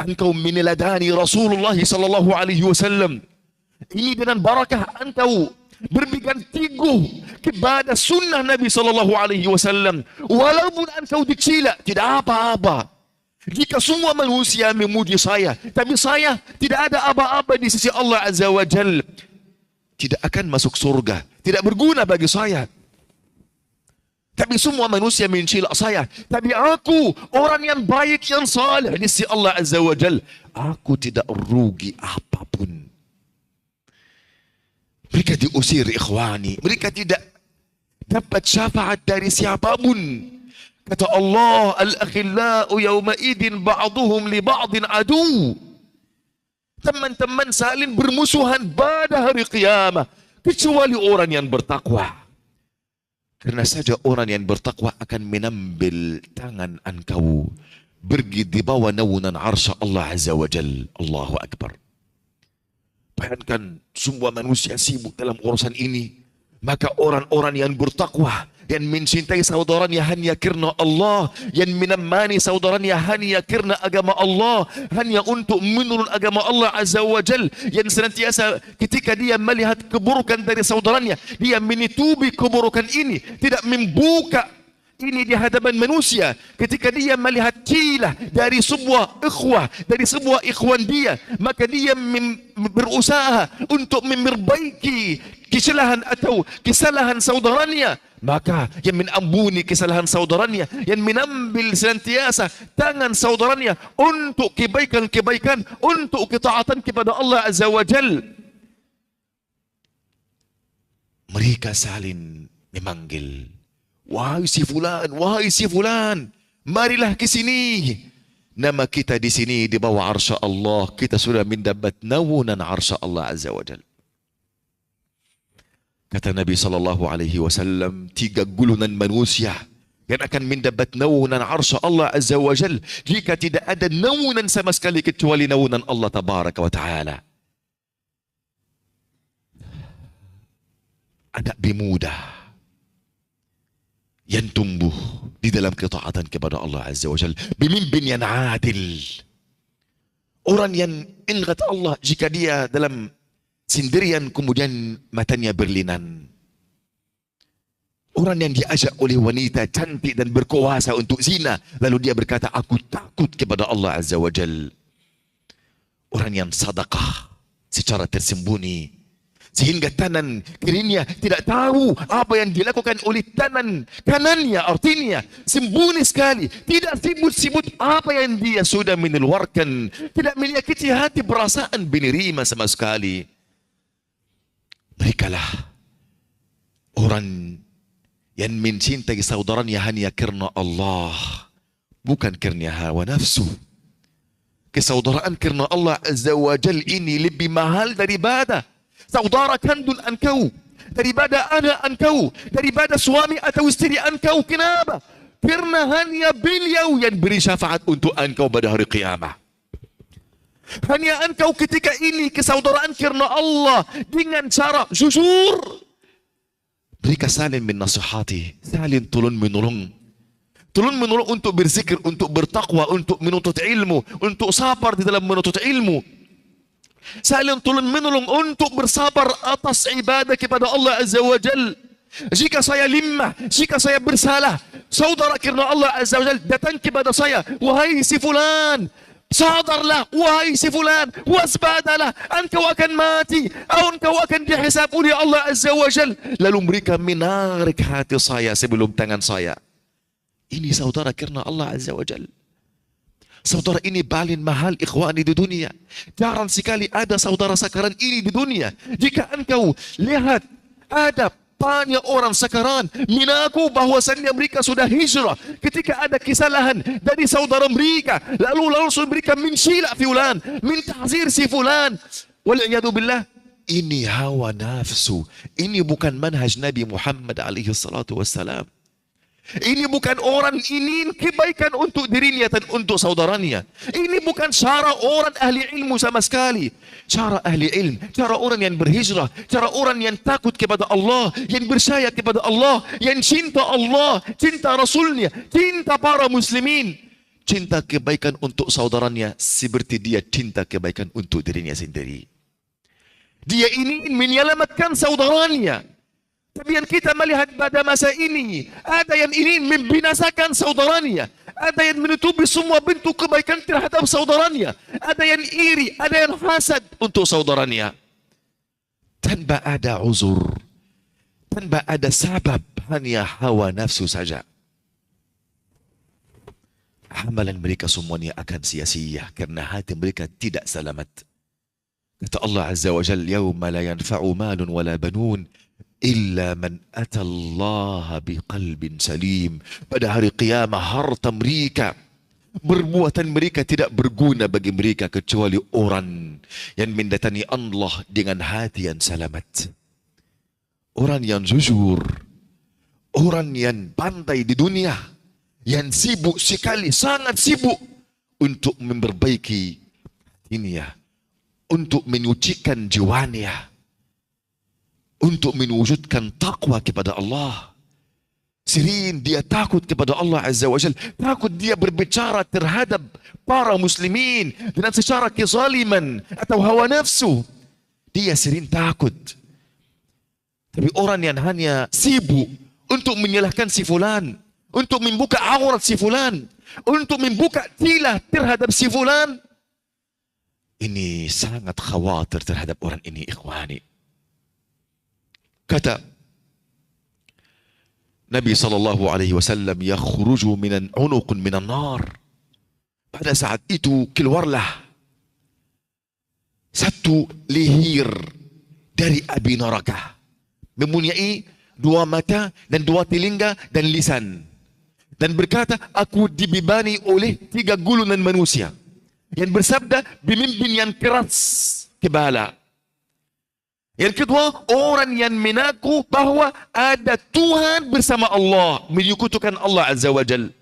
engkau meneladani Rasulullah sallallahu alaihi wasallam. Ini dengan barakah engkau berpegang teguh kepada sunnah Nabi sallallahu alaihi wasallam. Walaupun engkau dicela, tidak apa-apa. Jika semua manusia memuji saya, tapi saya tidak ada apa-apa di sisi Allah Azza wa Jal, tidak akan masuk surga, tidak berguna bagi saya. Tapi semua manusia mencela saya, tapi aku orang yang baik, yang saleh di sisi Allah Azza wa Jal, aku tidak rugi apapun. Mereka diusir, ikhwani. Mereka tidak dapat syafaat dari siapapun. Kata Allah, al-akhillau yawma'idin ba'duhum li ba'din adu. Teman-teman saling bermusuhan pada hari kiamat, kecuali orang yang bertakwa. Karena saja orang yang bertakwa akan menambil tangan engkau pergi di bawah naungan arsy Allah Azza wa Jal. Allahu Akbar. Bayangkan semua manusia sibuk dalam urusan ini, maka orang-orang yang bertakwa, yang mencintai saudaranya hanya karena Allah, yang menemani saudaranya hanya karena agama Allah, hanya untuk menurun agama Allah Azza wa Jal, yang senantiasa ketika dia melihat keburukan dari saudaranya, dia menutupi keburukan ini, tidak membuka ini di hadapan manusia. Ketika dia melihat celah dari sebuah ikhwah, dari sebuah ikhwan dia, maka dia berusaha untuk memperbaiki kesalahan atau kesalahan saudaranya. Maka yang mengampuni kesalahan saudaranya, yang menambil senantiasa tangan saudaranya untuk kebaikan-kebaikan, untuk ketaatan kepada Allah Azza wa Jal. Mereka saling memanggil, wahai si fulan, marilah ke sini. nama kita di sini di bawah arsy Allah, kita sudah mendapat naungan arsy Allah Azza wa Jalla. Kata Nabi SAW, 3 gulungan manusia yang akan mendapat naungan arsy Allah Azza wa Jalla jika tidak ada naungan sama sekali kecuali naungan Allah Tabaraka wa Ta'ala. Anak bimuda yang tumbuh di dalam ketaatan kepada Allah Azza wa Jalla, pemimpin yang adil, orang yang ingat Allah jika dia dalam sendirian kemudian matanya berlinan, orang yang diajak oleh wanita cantik dan berkuasa untuk zina, lalu dia berkata, aku takut kepada Allah Azza wa Jalla. Orang yang sedekah secara tersembunyi, sehingga tangan kirinya tidak tahu apa yang dilakukan oleh tangan kanannya, artinya sembunyi sekali, tidak sibut-sibut apa yang dia sudah mengeluarkan, tidak menyakiti hati perasaan penerima sama sekali. Merekalah orang yang mencintai saudaranya hanya karena Allah, bukan karena hawa nafsu. Kesaudaraan karena Allah Azza wa Jalla ini lebih mahal daripada saudara kandung engkau, daripada anak engkau, daripada suami atau istri engkau. Kenapa? Karena hanya beliau yang beri syafaat untuk engkau pada hari kiamat. Hanya engkau ketika ini kesaudaraan karena Allah dengan cara jujur. Mereka saling menasihati, saling tolong menolong. Tolong menolong untuk berzikir, untuk bertakwa, untuk menuntut ilmu, untuk sabar di dalam menuntut ilmu. Saling tolong menolong untuk bersabar atas ibadah kepada Allah Azza wa Jal. Jika saya limah, jika saya bersalah, saudara karena Allah Azza wa Jal datang kepada saya, wahai si fulan, sadarlah, wahai si fulan, wasbadalah, engkau akan mati, atau engkau akan dihisab oleh Allah Azza wa Jal. Lalu mereka menarik hati saya sebelum tangan saya. Ini saudara karena Allah Azza wa Jal. Saudara ini paling mahal ikhwani di dunia. Jarang sekali ada saudara sakaran ini di dunia. Jika engkau lihat ada banyak orang sakaran mengaku bahwasannya mereka sudah hijrah ketika ada kesalahan dari saudara mereka, lalu langsung mereka mensyila fulan, mentahzir si fulan. Wal'iyadu billah. Ini hawa nafsu. Ini bukan manhaj Nabi Muhammad alaihi salatu wassalam. Ini bukan orang ingin kebaikan untuk dirinya dan untuk saudaranya. Ini bukan cara orang ahli ilmu sama sekali. Cara ahli ilmu, cara orang yang berhijrah, cara orang yang takut kepada Allah, yang bersaya kepada Allah, yang cinta Allah, cinta Rasulnya, cinta para muslimin. Cinta kebaikan untuk saudaranya seperti dia cinta kebaikan untuk dirinya sendiri. Dia ingin menyelamatkan saudaranya. Tapi yang kita melihat pada masa ini, ada yang ingin membinasakan saudaranya, ada yang menutupi semua bentuk kebaikan terhadap saudaranya, ada yang iri, ada yang hasad untuk saudaranya. Tanpa ada uzur, tanpa ada sebab, hanya hawa nafsu saja. Amalan mereka semuanya akan sia-sia karena hati mereka tidak selamat. Kata Allah Azza wa Jalla, "Yauma la yanfa'u malun wala banun illa man atallaha biqalbin salim." Pada hari kiamat harta mereka, perbuatan mereka tidak berguna bagi mereka kecuali orang yang mendatangi Allah dengan hati yang selamat. Orang yang jujur, orang yang pandai di dunia, yang sibuk sekali, sangat sibuk untuk memperbaiki dunia, untuk menyucikan jiwanya, untuk mewujudkan takwa kepada Allah. Sering dia takut kepada Allah Azza wa Jalla, takut dia berbicara terhadap para muslimin dengan secara kezaliman atau hawa nafsu. Dia sering takut. Tapi orang yang hanya sibuk untuk menyalahkan si fulan, untuk membuka aurat si fulan, untuk membuka celah terhadap si fulan, ini sangat khawatir terhadap orang ini, ikhwani. Kata Nabi SAW, yakhruju minan unuqun minan nar. Pada saat itu keluarlah satu leher dari api neraka, mempunyai 2 mata dan 2 telinga dan lisan. dan berkata, aku dibebani oleh 3 gulungan manusia yang bersabda pemimpin yang keras kepala. Yang kedua, orang yang mengaku bahwa ada Tuhan bersama Allah, menyekutukan Allah Azza wa Jal.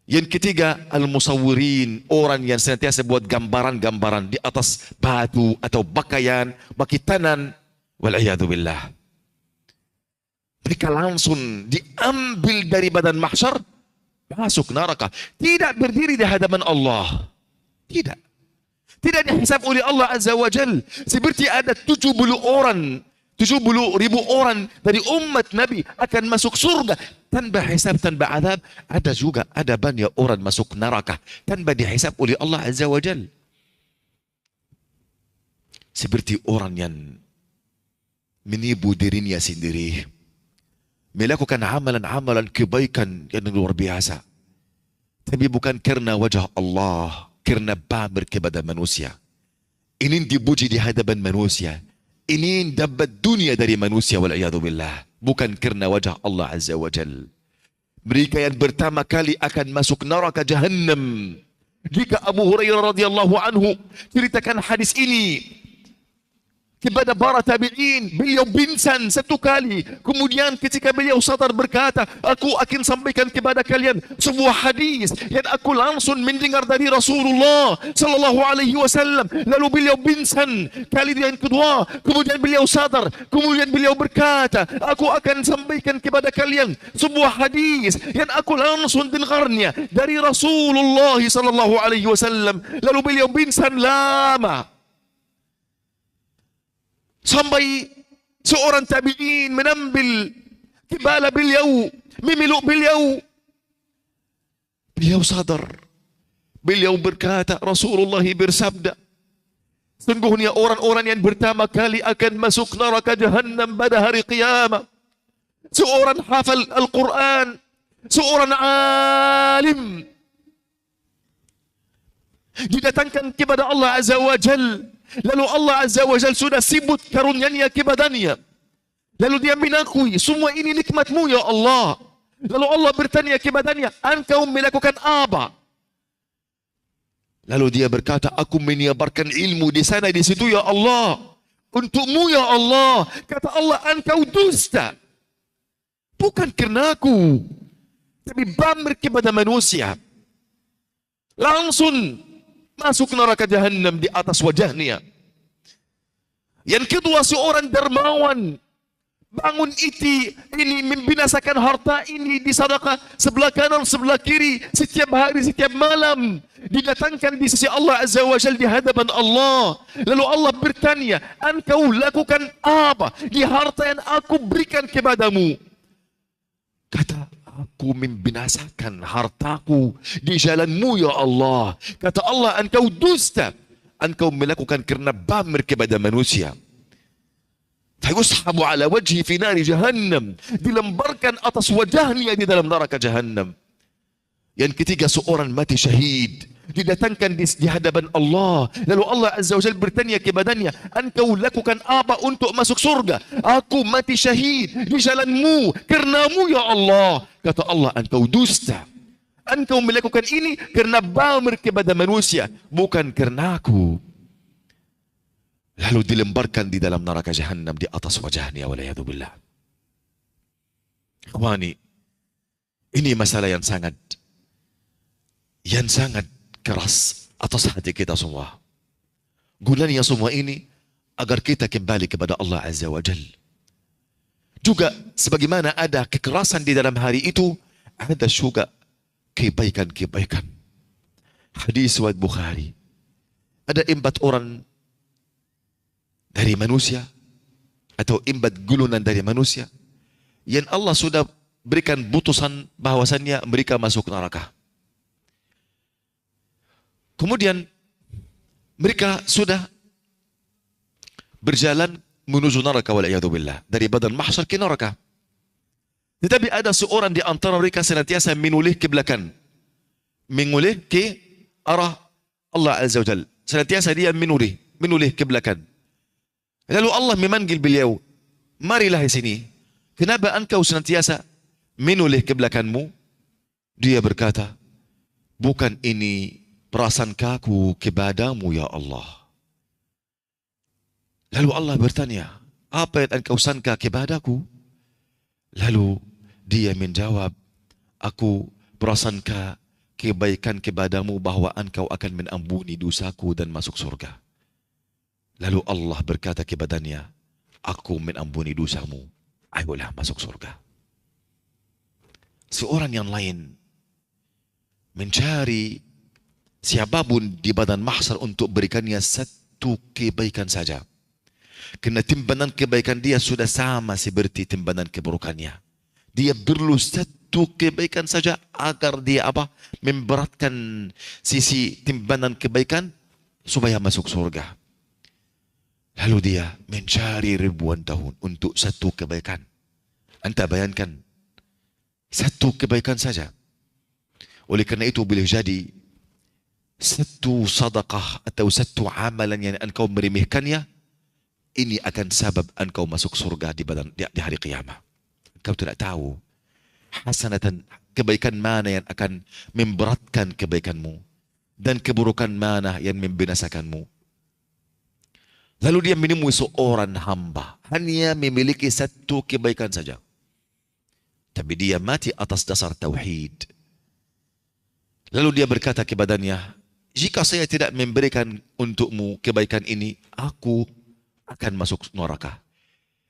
Yang ketiga, al-musawwirin, orang yang senantiasa buat gambaran-gambaran di atas batu atau pakaian, bakitanan, wal'iyadu billah. Mereka langsung diambil dari badan mahsyar, masuk neraka. Tidak berdiri di hadapan Allah. Tidak. Tidak dihisab oleh Allah Azza wa Jal. Seperti ada 70 ribu orang dari umat Nabi akan masuk surga tanpa hisab, tanpa azab. Ada banyak orang masuk neraka tanpa dihisab oleh Allah Azza wa Jal. Seperti orang yang menipu dirinya sendiri, melakukan amalan-amalan kebaikan yang luar biasa, tapi bukan karena wajah Allah, karena pamer kepada manusia. Ini dipuji di hadapan manusia, ini dapat dunia dari manusia, wal'iyadu billah, bukan karena wajah Allah Azza wa Jal. Mereka yang pertama kali akan masuk neraka Jahannam. Jika Abu Hurairah radhiyallahu anhu ceritakan hadis ini kepada para tabi'in, beliau pingsan 1 kali. Kemudian ketika beliau sadar berkata, aku akan sampaikan kepada kalian sebuah hadis yang aku langsung mendengar dari Rasulullah sallallahu alaihi wasallam. Lalu beliau pingsan kali yang kedua. Kemudian beliau sadar. Kemudian beliau berkata, aku akan sampaikan kepada kalian sebuah hadis yang aku langsung dengarnya dari Rasulullah sallallahu alaihi wasallam. Lalu beliau pingsan lama, sampai seorang tabi'in menambil kepala beliau, memeluk beliau. Beliau sadar. Beliau berkata, Rasulullah bersabda, sungguhnya orang-orang yang pertama kali akan masuk neraka Jahannam pada hari kiamat seorang hafal Al-Quran, seorang alim, didatangkan kepada Allah Azza wa Jal. Lalu Allah Azza wa Jal sudah sebut karunia-Nya kepadanya. Lalu dia mengakui, semua ini nikmatmu ya Allah. Lalu Allah bertanya kepadanya, engkau melakukan apa? Lalu dia berkata, aku menyebarkan ilmu di sana di situ ya Allah. Untukmu ya Allah. Kata Allah, engkau dusta. Bukan karena aku, tapi pamer kepada manusia. Langsung masuk neraka Jahannam di atas wajahnya. Yang kedua, seorang dermawan, bangun ini membinasakan harta ini, disedekah sebelah kanan sebelah kiri, setiap hari setiap malam, didatangkan di sisi Allah Azza wa Jalla di hadapan Allah. Lalu Allah bertanya, engkau lakukan apa di harta yang aku berikan kepadamu? Kata, aku membinasakan hartaku di jalanmu ya Allah. Kata Allah, engkau dusta. Engkau melakukan karena pamer kepada manusia. Fayushabu ala wajhi fi nari Jahannam. Dilemparkan atas wajahnya di dalam neraka Jahannam. Yang ketiga, seorang mati syahid, didatangkan di hadapan Allah. Lalu Allah Azza wa Jalla bertanya kepadanya, engkau lakukan apa untuk masuk surga? Aku mati syahid di jalanmu, karenamu ya Allah. Kata Allah, engkau dusta. Engkau melakukan ini karena pamer kepada manusia, bukan karena aku. Lalu dilemparkan di dalam neraka Jahannam di atas wajahnya, waliyadu billah. Ikhwani, ini masalah yang sangat keras atas hati kita semua. Gunanya semua ini agar kita kembali kepada Allah Azza wa Jal. Juga sebagaimana ada kekerasan di dalam hari itu, ada juga kebaikan-kebaikan. Hadis riwayat Bukhari. Ada 4 orang dari manusia atau 4 golongan dari manusia yang Allah sudah berikan putusan bahwasannya mereka masuk neraka. Kemudian mereka sudah berjalan menuju neraka, wal'iyadu billah, dari badan mahsyar ke neraka. Tetapi ada seorang di antara mereka senantiasa menoleh ke belakang, menoleh ke arah Allah Azza wa Jalla. Senantiasa dia menoleh ke belakang. Lalu Allah memanggil beliau, marilah di sini. Kenapa engkau senantiasa menoleh ke belakangmu? Dia berkata, bukan ini prasangkaku kepadamu ya Allah. Lalu Allah bertanya, apa yang engkau sangka kepadaku? Lalu dia menjawab, aku prasangka kebaikan kepadamu bahwa engkau akan mengampuni dosaku dan masuk surga. Lalu Allah berkata kepadanya, aku mengampuni dosamu, ayolah masuk surga. Seorang yang lain mencari siapapun di badan mahsyar untuk berikannya satu kebaikan saja. Kerana timbangan kebaikan dia sudah sama seperti timbangan keburukannya. Dia perlu satu kebaikan saja agar dia memberatkan sisi timbangan kebaikan supaya masuk surga. Lalu dia mencari ribuan tahun untuk satu kebaikan. Anda bayangkan, satu kebaikan saja. Oleh kerana itu boleh jadi satu sedekah atau satu amalan yang engkau meremehkannya, ini akan sebab engkau masuk surga di hari kiamat. Engkau tidak tahu hasanatan, kebaikan mana yang akan memberatkan kebaikanmu dan keburukan mana yang membinasakanmu. Lalu dia menemui seorang hamba hanya memiliki satu kebaikan saja, tapi dia mati atas dasar tauhid. Lalu dia berkata kepadanya, jika saya tidak memberikan untukmu kebaikan ini, aku akan masuk neraka.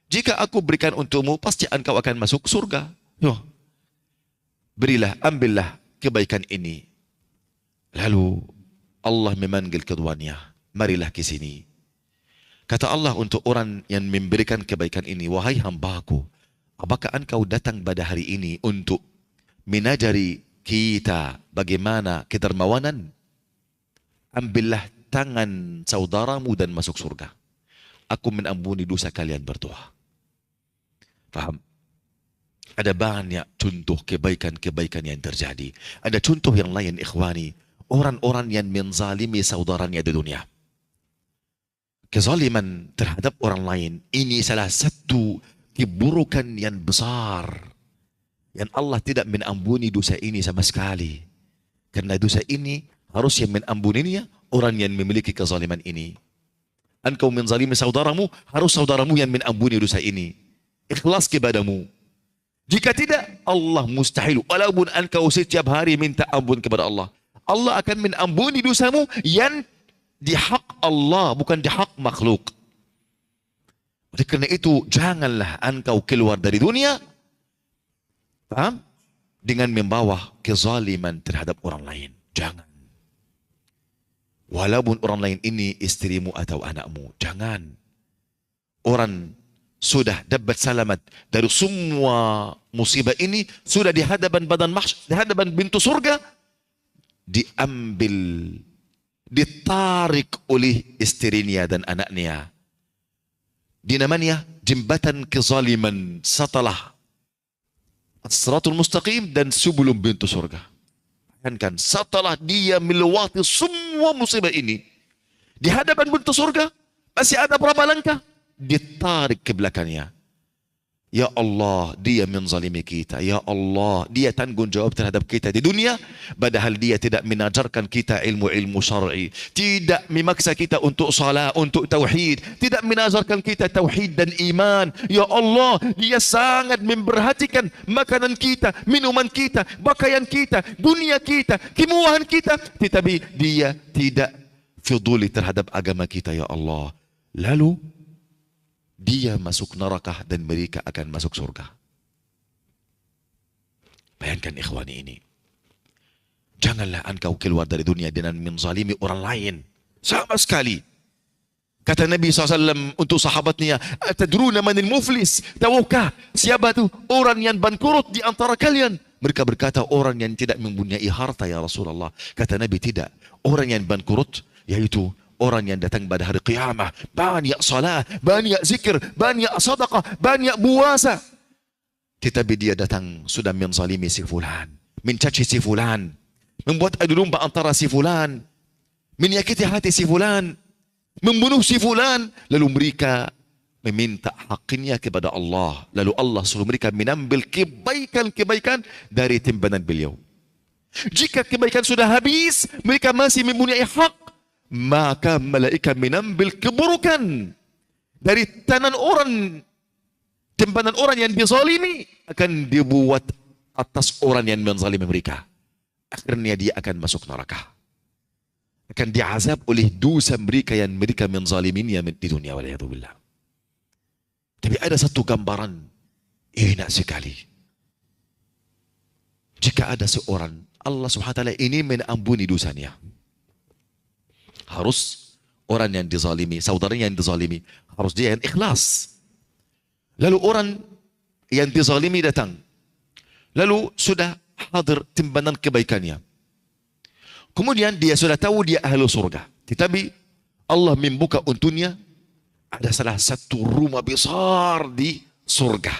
Jika aku berikan untukmu, pasti engkau akan masuk surga. Berilah, ambillah kebaikan ini. Lalu Allah memanggil keduanya, marilah ke sini. Kata Allah untuk orang yang memberikan kebaikan ini, wahai hamba-Ku, apakah engkau datang pada hari ini untuk menajari kita bagaimana kedermawanan? Ambillah tangan saudaramu dan masuk surga. Aku mengampuni dosa kalian berdua. Faham? Ada banyak contoh kebaikan-kebaikan yang terjadi. Ada contoh yang lain, ikhwani. Orang-orang yang menzalimi saudaranya di dunia. Kezaliman terhadap orang lain, ini salah satu keburukan yang besar. Yang Allah tidak mengampuni dosa ini sama sekali. Karena dosa ini harus yang mengampuninya orang yang memiliki kezaliman ini. Engkau menzalimi saudaramu, harus saudaramu yang mengampuni dosa ini. Ikhlas kepadamu. Jika tidak, Allah mustahil. Walaupun engkau setiap hari minta ampun kepada Allah, Allah akan mengampuni dosamu yang di hak Allah, bukan di hak makhluk. Oleh kerana itu, janganlah engkau keluar dari dunia, paham? Dengan membawa kezaliman terhadap orang lain. Jangan. Walaupun orang lain ini istrimu atau anakmu, jangan. Orang sudah dapat selamat dari semua musibah ini, sudah di hadapan badan mahsyar, di hadapan pintu surga, diambil, ditarik oleh istrinya dan anaknya. Dinamanya jembatan kezaliman setelah As-Siratul Mustaqim dan sebelum pintu surga. Kan setelah dia melewati semua musibah ini, di hadapan pintu surga masih ada berapa langkah, ditarik ke belakangnya. Ya Allah, dia menzalimi kita. Ya Allah, dia tanggung jawab terhadap kita di dunia, padahal dia tidak mengajarkan kita ilmu-ilmu syar'i, tidak memaksa kita untuk salat, untuk tauhid, tidak mengajarkan kita tauhid dan iman. Ya Allah, dia sangat memperhatikan makanan kita, minuman kita, pakaian kita, dunia kita, kemewahan kita, tetapi dia tidak peduli terhadap agama kita. Ya Allah, lalu dia masuk neraka dan mereka akan masuk surga. Bayangkan ikhwani ini. Janganlah engkau keluar dari dunia dengan menzalimi orang lain. Sama sekali. Kata Nabi SAW untuk sahabatnya, atadruna manil muflis? Tahukah siapa itu orang yang bangkrut di antara kalian? Mereka berkata, orang yang tidak mempunyai harta ya Rasulullah. Kata Nabi, tidak. Orang yang bangkrut yaitu orang yang datang pada hari qiyamah, banyak salat, banyak zikir, banyak sedekah, banyak puasa, tetapi dia datang sudah menzalimi si fulan, mencaci si fulan, membuat adu domba antara si fulan, menyakiti hati si fulan, membunuh si fulan, lalu mereka meminta haknya kepada Allah, lalu Allah suruh mereka menambil kebaikan-kebaikan dari timbangan beliau. Jika kebaikan sudah habis, mereka masih mempunyai hak, maka malaikat mengambil keburukan dari tempanan orang yang dizalimi akan dibuat atas orang yang menzalimi mereka. Akhirnya dia akan masuk neraka. Akan diazab oleh dosa mereka yang mereka menzaliminya di dunia. Waliyadzubillah. Tapi ada satu gambaran enak sekali. Jika ada seorang, Allah subhanahu wa ta'ala ini mengampuni dosanya. Harus orang yang dizalimi, saudaranya yang dizalimi, harus dia yang ikhlas. Lalu orang yang dizalimi datang. Lalu sudah hadir timbangan kebaikannya. Kemudian dia sudah tahu dia ahli surga. Tetapi Allah membuka untuknya ada salah satu rumah besar di surga.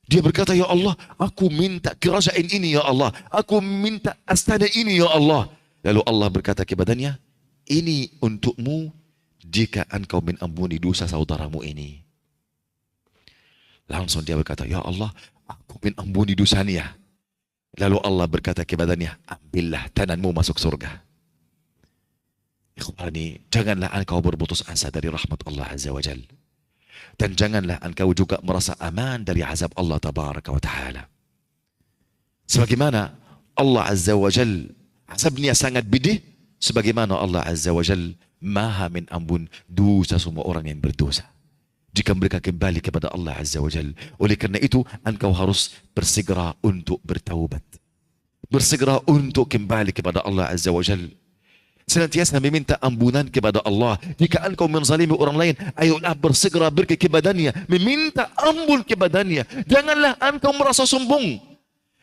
Dia berkata, ya Allah, aku minta kerajaan ini ya Allah. Aku minta astana ini ya Allah. Lalu Allah berkata kepadanya, ini untukmu jika engkau mengampuni dosa saudaramu ini. Langsung dia berkata, ya Allah, aku mengampuni dosanya. Lalu Allah berkata kepadanya, ambillah tanganmu masuk surga. Ikhwani, janganlah engkau berputus asa dari rahmat Allah Azza wa Jal. Dan janganlah engkau juga merasa aman dari azab Allah Tabaraka wa Ta'ala. Sebagaimana Allah Azza wa Jal, azabnya sangat bedih, sebagaimana Allah Azza wa Jal maha mengampun dosa semua orang yang berdosa. Jika mereka kembali kepada Allah Azza wa Jal. Oleh karena itu, engkau harus bersegera untuk bertaubat. Bersegera untuk kembali kepada Allah Azza wa Jal. Senantiasa meminta ampunan kepada Allah. Jika engkau menzalimi orang lain, ayolah bersegera pergi kepadanya, meminta ampun kepadanya. Janganlah engkau merasa sombong.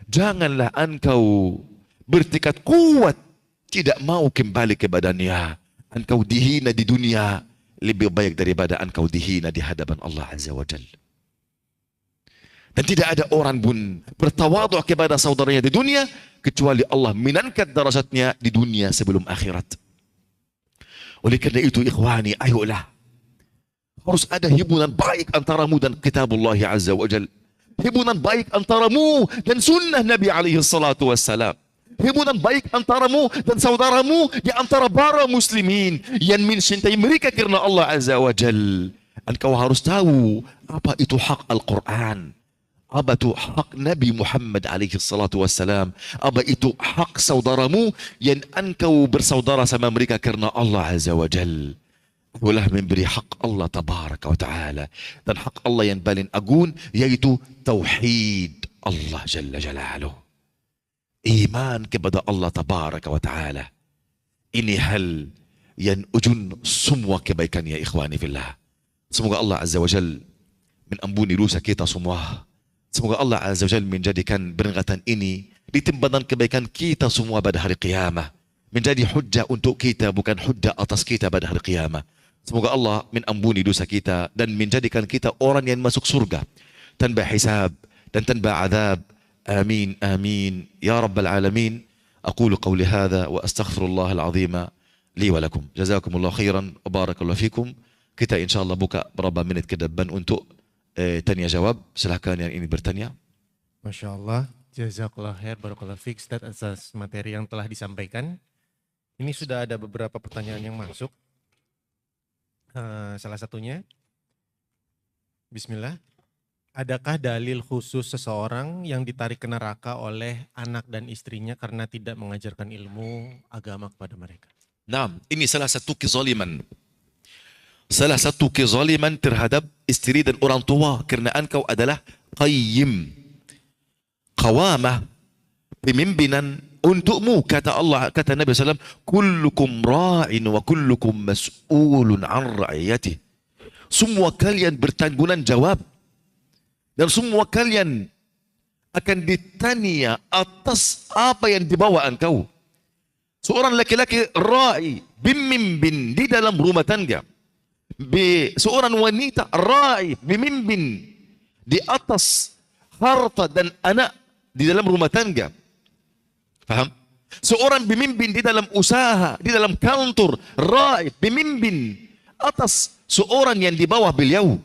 Janganlah engkau bertekad kuat tidak mau kembali kepadanya. Engkau dihina di dunia lebih baik daripada engkau dihina di hadapan Allah Azza wa Jalla. Dan tidak ada orang pun bertawadhu kepada saudaranya di dunia kecuali Allah menangkat darajatnya di dunia sebelum akhirat. Oleh karena itu ikhwani, ayolah harus ada hubungan baik antaramu dan kitabullah Azza wa Jalla. Hubungan baik antaramu dan sunnah Nabi alaihi salatu wassalam. Hubungan baik antaramu dan saudaramu di antara para muslimin yang mencintai mereka karena Allah Azza wa Jal. Engkau harus tahu apa itu hak Al-Quran, apa itu hak Nabi Muhammad alaihi salatu wassalam, apa itu hak saudaramu yang engkau bersaudara sama mereka karena Allah Azza wa Jal. Akulah memberi hak Allah Tabaraka wa Ta'ala. Dan hak Allah yang paling agung yaitu Tauhid Allah Jalla Jalaluh. Iman kepada Allah Tabaraka wa Ta'ala. Ini hal yang ujung semua kebaikan ya ikhwani fillah. Semoga Allah Azza wa Jal mengampuni dosa kita semua. Semoga Allah Azza wa Jal menjadikan peringatan ini di timbangan kebaikan kita semua pada hari qiyamah. Menjadi hujjah untuk kita, bukan hujjah atas kita pada hari qiyamah. Semoga Allah mengampuni dosa kita dan menjadikan kita orang yang masuk surga tanpa hisab dan tanpa azab. آمين آمين يا رب العالمين. أقول قولي هذا وأستغفر الله العظيم لي ولكم. جزاكم الله خيرا وبارك الله فيكم. Kita insyaAllah buka berapa menit ke depan untuk tanya jawab. Silahkan yang ini bertanya. Masya Allah. Jazakallah khair, barakallah fiik Ustaz atas materi yang telah disampaikan. Ini sudah ada beberapa pertanyaan yang masuk. Salah satunya, Bismillah. Adakah dalil khusus seseorang yang ditarik ke neraka oleh anak dan istrinya karena tidak mengajarkan ilmu agama kepada mereka? Nah, ini salah satu kezaliman. Salah satu kezaliman terhadap istri dan orang tua karena engkau adalah qayyim. Qawamah, pemimpinan untukmu, kata Allah, kata Nabi SAW, kullukum ra'in wa kullukum mas'ulun an ra'iyatih. Semua kalian bertanggungan jawab. Dan semua kalian akan ditanya atas apa yang dibawa engkau. Seorang laki-laki ra'i, pemimpin di dalam rumah tangga. Seorang wanita ra'i, pemimpin di atas harta dan anak di dalam rumah tangga. Faham? Seorang pemimpin di dalam usaha, di dalam kantor, ra'i, pemimpin atas seorang yang di bawah beliau.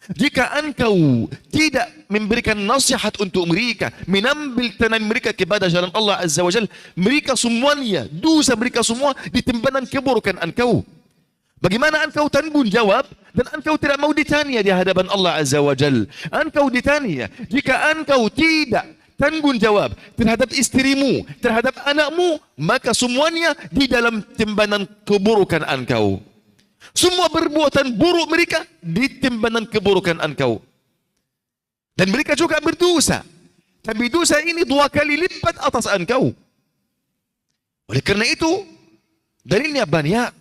Jika engkau tidak memberikan nasihat untuk mereka, menambil tangan mereka kepada jalan Allah Azza wa Jal, mereka semuanya, dosa mereka semua ditimbangan keburukan engkau. Bagaimana engkau tanggung jawab dan engkau tidak mau ditanya di hadapan Allah Azza wa Jal? Engkau ditanya, jika engkau tidak tanggung jawab terhadap istrimu, terhadap anakmu, maka semuanya di dalam timbangan keburukan engkau. Semua perbuatan buruk mereka di timbangan keburukan engkau. Dan mereka juga berdosa. Tapi dosa ini 2 kali lipat atas engkau. Oleh karena itu, dalilnya banyak.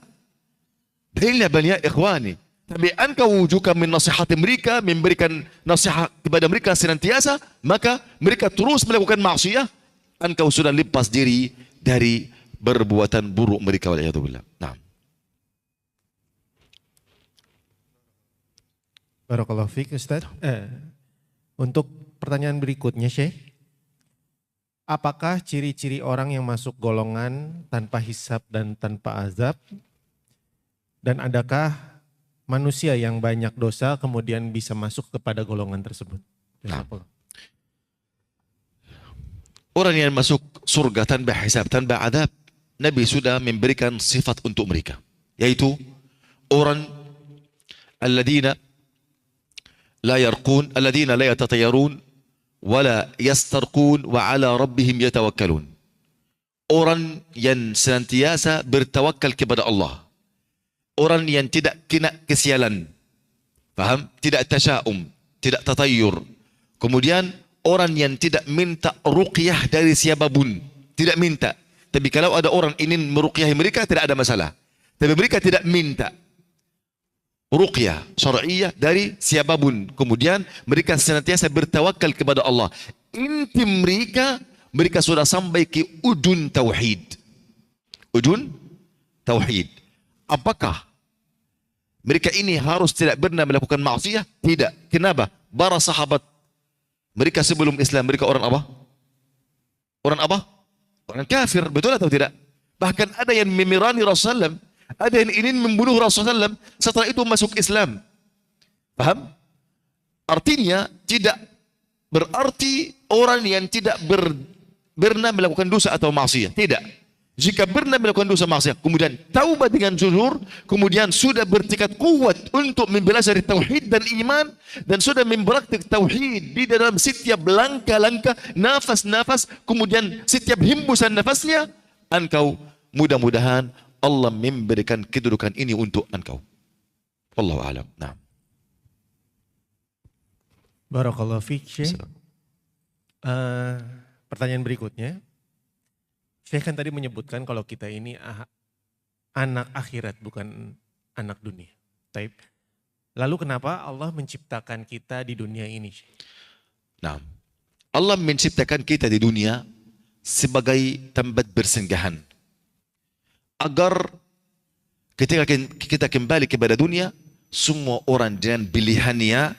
Dalilnya banyak ikhwani. Tapi engkau juga menasihati mereka, memberikan nasihat kepada mereka senantiasa, maka mereka terus melakukan maksiat. Engkau sudah lepas diri dari perbuatan buruk mereka. Waliyadzubillah. Nah. Barakallahu fiik Ustaz. Untuk pertanyaan berikutnya Syekh. Apakah ciri-ciri orang yang masuk golongan tanpa hisab dan tanpa azab? Dan adakah manusia yang banyak dosa kemudian bisa masuk kepada golongan tersebut? Nah. Orang yang masuk surga tanpa hisab, tanpa azab, Nabi sudah memberikan sifat untuk mereka. Yaitu orang alladzina la yarqun, alladzina la yatatayarun, wala yastarqun, wa ala rabbihim yatawakkalun. Orang yang senantiasa bertawakal kepada Allah. Orang yang tidak kena kesialan. Faham? Tidak tasya'um, tidak tatayur. Kemudian orang yang tidak minta ruqyah dari siapapun. Tidak minta. Tapi kalau ada orang ingin meruqyahi mereka, tidak ada masalah. Tapi mereka tidak minta ruqyah syar'iyyah dari siapapun. Kemudian mereka senantiasa bertawakal kepada Allah. Inti mereka sudah sampai ke ujun tauhid. Ujun tauhid. Apakah mereka ini harus tidak pernah melakukan maksiat? Tidak. Kenapa? Para sahabat mereka sebelum Islam, mereka orang apa? Orang apa? Orang kafir. Betul atau tidak? Bahkan ada yang memirani Rasulullah, ada yang ingin membunuh Rasulullah, setelah itu masuk Islam. Paham? Artinya tidak berarti orang yang tidak pernah melakukan dosa atau maksiat. Tidak. Jika pernah melakukan dosa maksiat, kemudian taubat dengan jujur, kemudian sudah bertekad kuat untuk mempelajari tauhid dan iman, dan sudah mempraktik tauhid di dalam setiap langkah-langkah, nafas-nafas, kemudian setiap hembusan nafasnya, engkau mudah-mudahan Allah memberikan kedudukan ini untuk engkau. Wallahu a'lam. Nah. Barakallahu fiik Syekh. Pertanyaan berikutnya. Syekh kan tadi menyebutkan kalau kita ini anak akhirat bukan anak dunia. Taib. Lalu kenapa Allah menciptakan kita di dunia ini, Syekh? Nah. Allah menciptakan kita di dunia sebagai tempat bersinggahan. Agar ketika kita kembali kepada dunia, semua orang dengan pilihannya,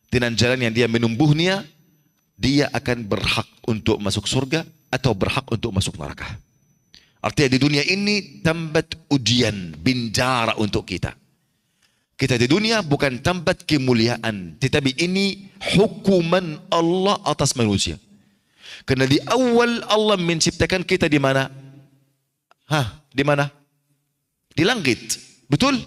dengan jalan yang dia menumbuhnya, dia akan berhak untuk masuk surga atau berhak untuk masuk neraka. Artinya di dunia ini tempat ujian, bendara untuk kita. Kita di dunia bukan tempat kemuliaan, tetapi ini hukuman Allah atas manusia. Karena di awal Allah menciptakan kita di mana? Di mana? Di langit. Betul?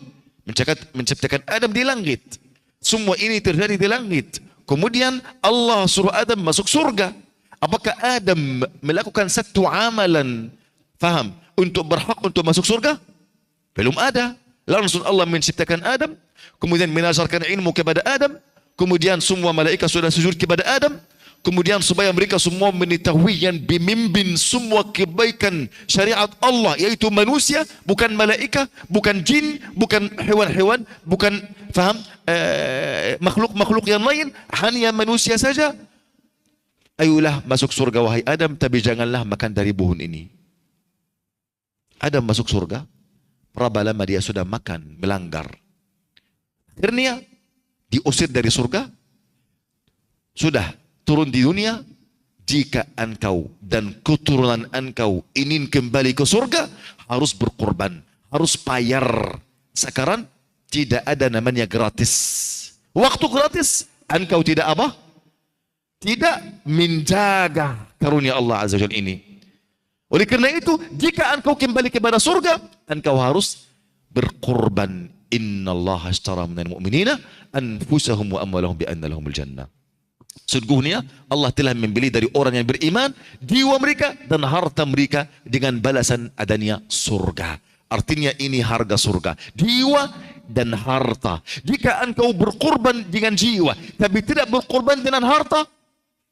Menciptakan Adam di langit. Semua ini terjadi di langit. Kemudian Allah suruh Adam masuk surga. Apakah Adam melakukan satu amalan, faham, untuk berhak untuk masuk surga? Belum ada. Langsung Allah menciptakan Adam, kemudian mengajarkan ilmu kepada Adam, kemudian semua malaikat sudah sujud kepada Adam, kemudian supaya mereka semua mengetahui yang memimpin semua kebaikan syariat Allah, yaitu manusia, bukan malaikat, bukan jin, bukan hewan-hewan, bukan faham makhluk-makhluk yang lain, hanya manusia saja. Ayolah masuk surga wahai Adam, tapi janganlah makan dari pohon ini. Adam masuk surga, berapa lama dia sudah makan, melanggar. Akhirnya diusir dari surga, sudah turun di dunia. Jika engkau dan keturunan engkau ingin kembali ke surga, harus berkorban, harus bayar. Sekarang tidak ada namanya gratis. waktu gratis, engkau tidak apa? Tidak menjaga karunia Allah Azza wa Jalla ini. Oleh karena itu, jika engkau kembali kepada surga, engkau harus berkorban. Innallaha ashtara minal mu'minina anfusahum wa amwalahum bi anna lahumul jannah. Sungguhnya Allah telah membeli dari orang yang beriman jiwa mereka dan harta mereka dengan balasan adanya surga. Artinya ini harga surga, jiwa dan harta. Jika engkau berkorban dengan jiwa tapi tidak berkorban dengan harta,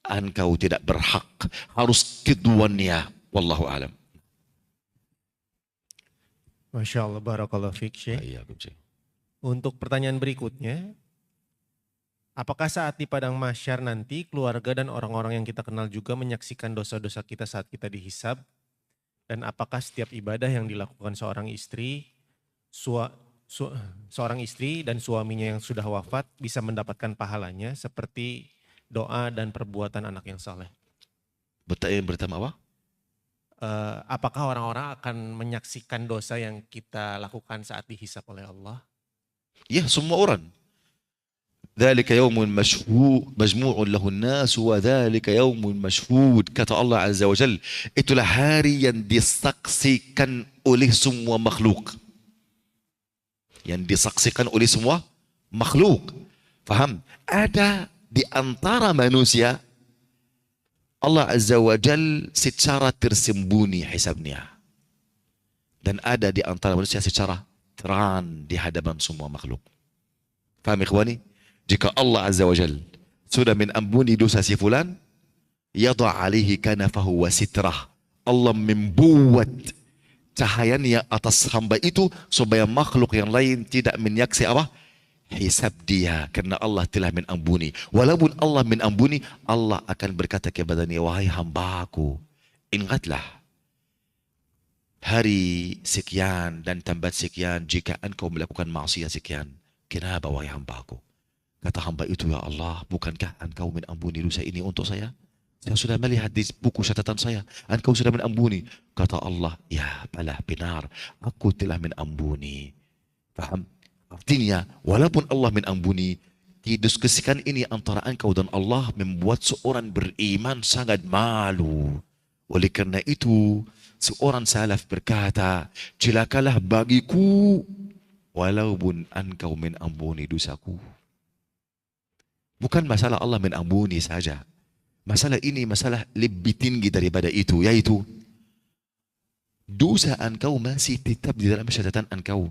engkau tidak berhak, harus keduanya. Wallahu alam. Masya Allah, barakallahu fiik, Syekh. Untuk pertanyaan berikutnya, apakah saat di padang mahsyar nanti keluarga dan orang-orang yang kita kenal juga menyaksikan dosa-dosa kita saat kita dihisab? Dan apakah setiap ibadah yang dilakukan seorang istri dan suaminya yang sudah wafat bisa mendapatkan pahalanya seperti doa dan perbuatan anak yang saleh? Bertanya apa? Apakah orang-orang akan menyaksikan dosa yang kita lakukan saat dihisab oleh Allah? Ya, semua orang. Dzalika yaumun majmu'un lahun nas wa dzalika yaumun mashhud. Kata Allah Azza wa Jalla, itulah hari yang disaksikan oleh semua makhluk. Yang disaksikan oleh semua makhluk. Faham? Ada di antara manusia Allah Azza wa Jal secara tersembunyi hisabnya. Dan ada di antara manusia secara terang di hadapan semua makhluk. Faham ikhwani? Jika Allah Azza wa Jal sudah mengampuni dosa si fulan, yadha alaihi kanafahu wa sitrah. Allah membuat cahayanya atas hamba itu supaya makhluk yang lain tidak menyaksi apa? Hisab dia, karena Allah telah mengampuni. Walaupun Allah mengampuni, Allah akan berkata kepadanya, wahai hambaku, ingatlah hari sekian dan tempat sekian jika engkau melakukan maksiat sekian. Kenapa wahai hambaku? Kata hamba itu, ya Allah, bukankah engkau mengampuni dosa ini untuk saya? Saya sudah melihat di buku catatan saya, engkau sudah mengampuni. Kata Allah, ya balah benar, aku telah mengampuni. Faham? Artinya, walaupun Allah mengampuni, kediskusikan ini antara engkau dan Allah membuat seorang beriman sangat malu. Oleh karena itu, seorang salaf berkata, celakalah bagiku walaupun engkau mengampuni dosaku. Bukan masalah Allah mengampuni saja. Masalah ini masalah lebih tinggi daripada itu, yaitu dosa engkau masih tetap di dalam catatan engkau.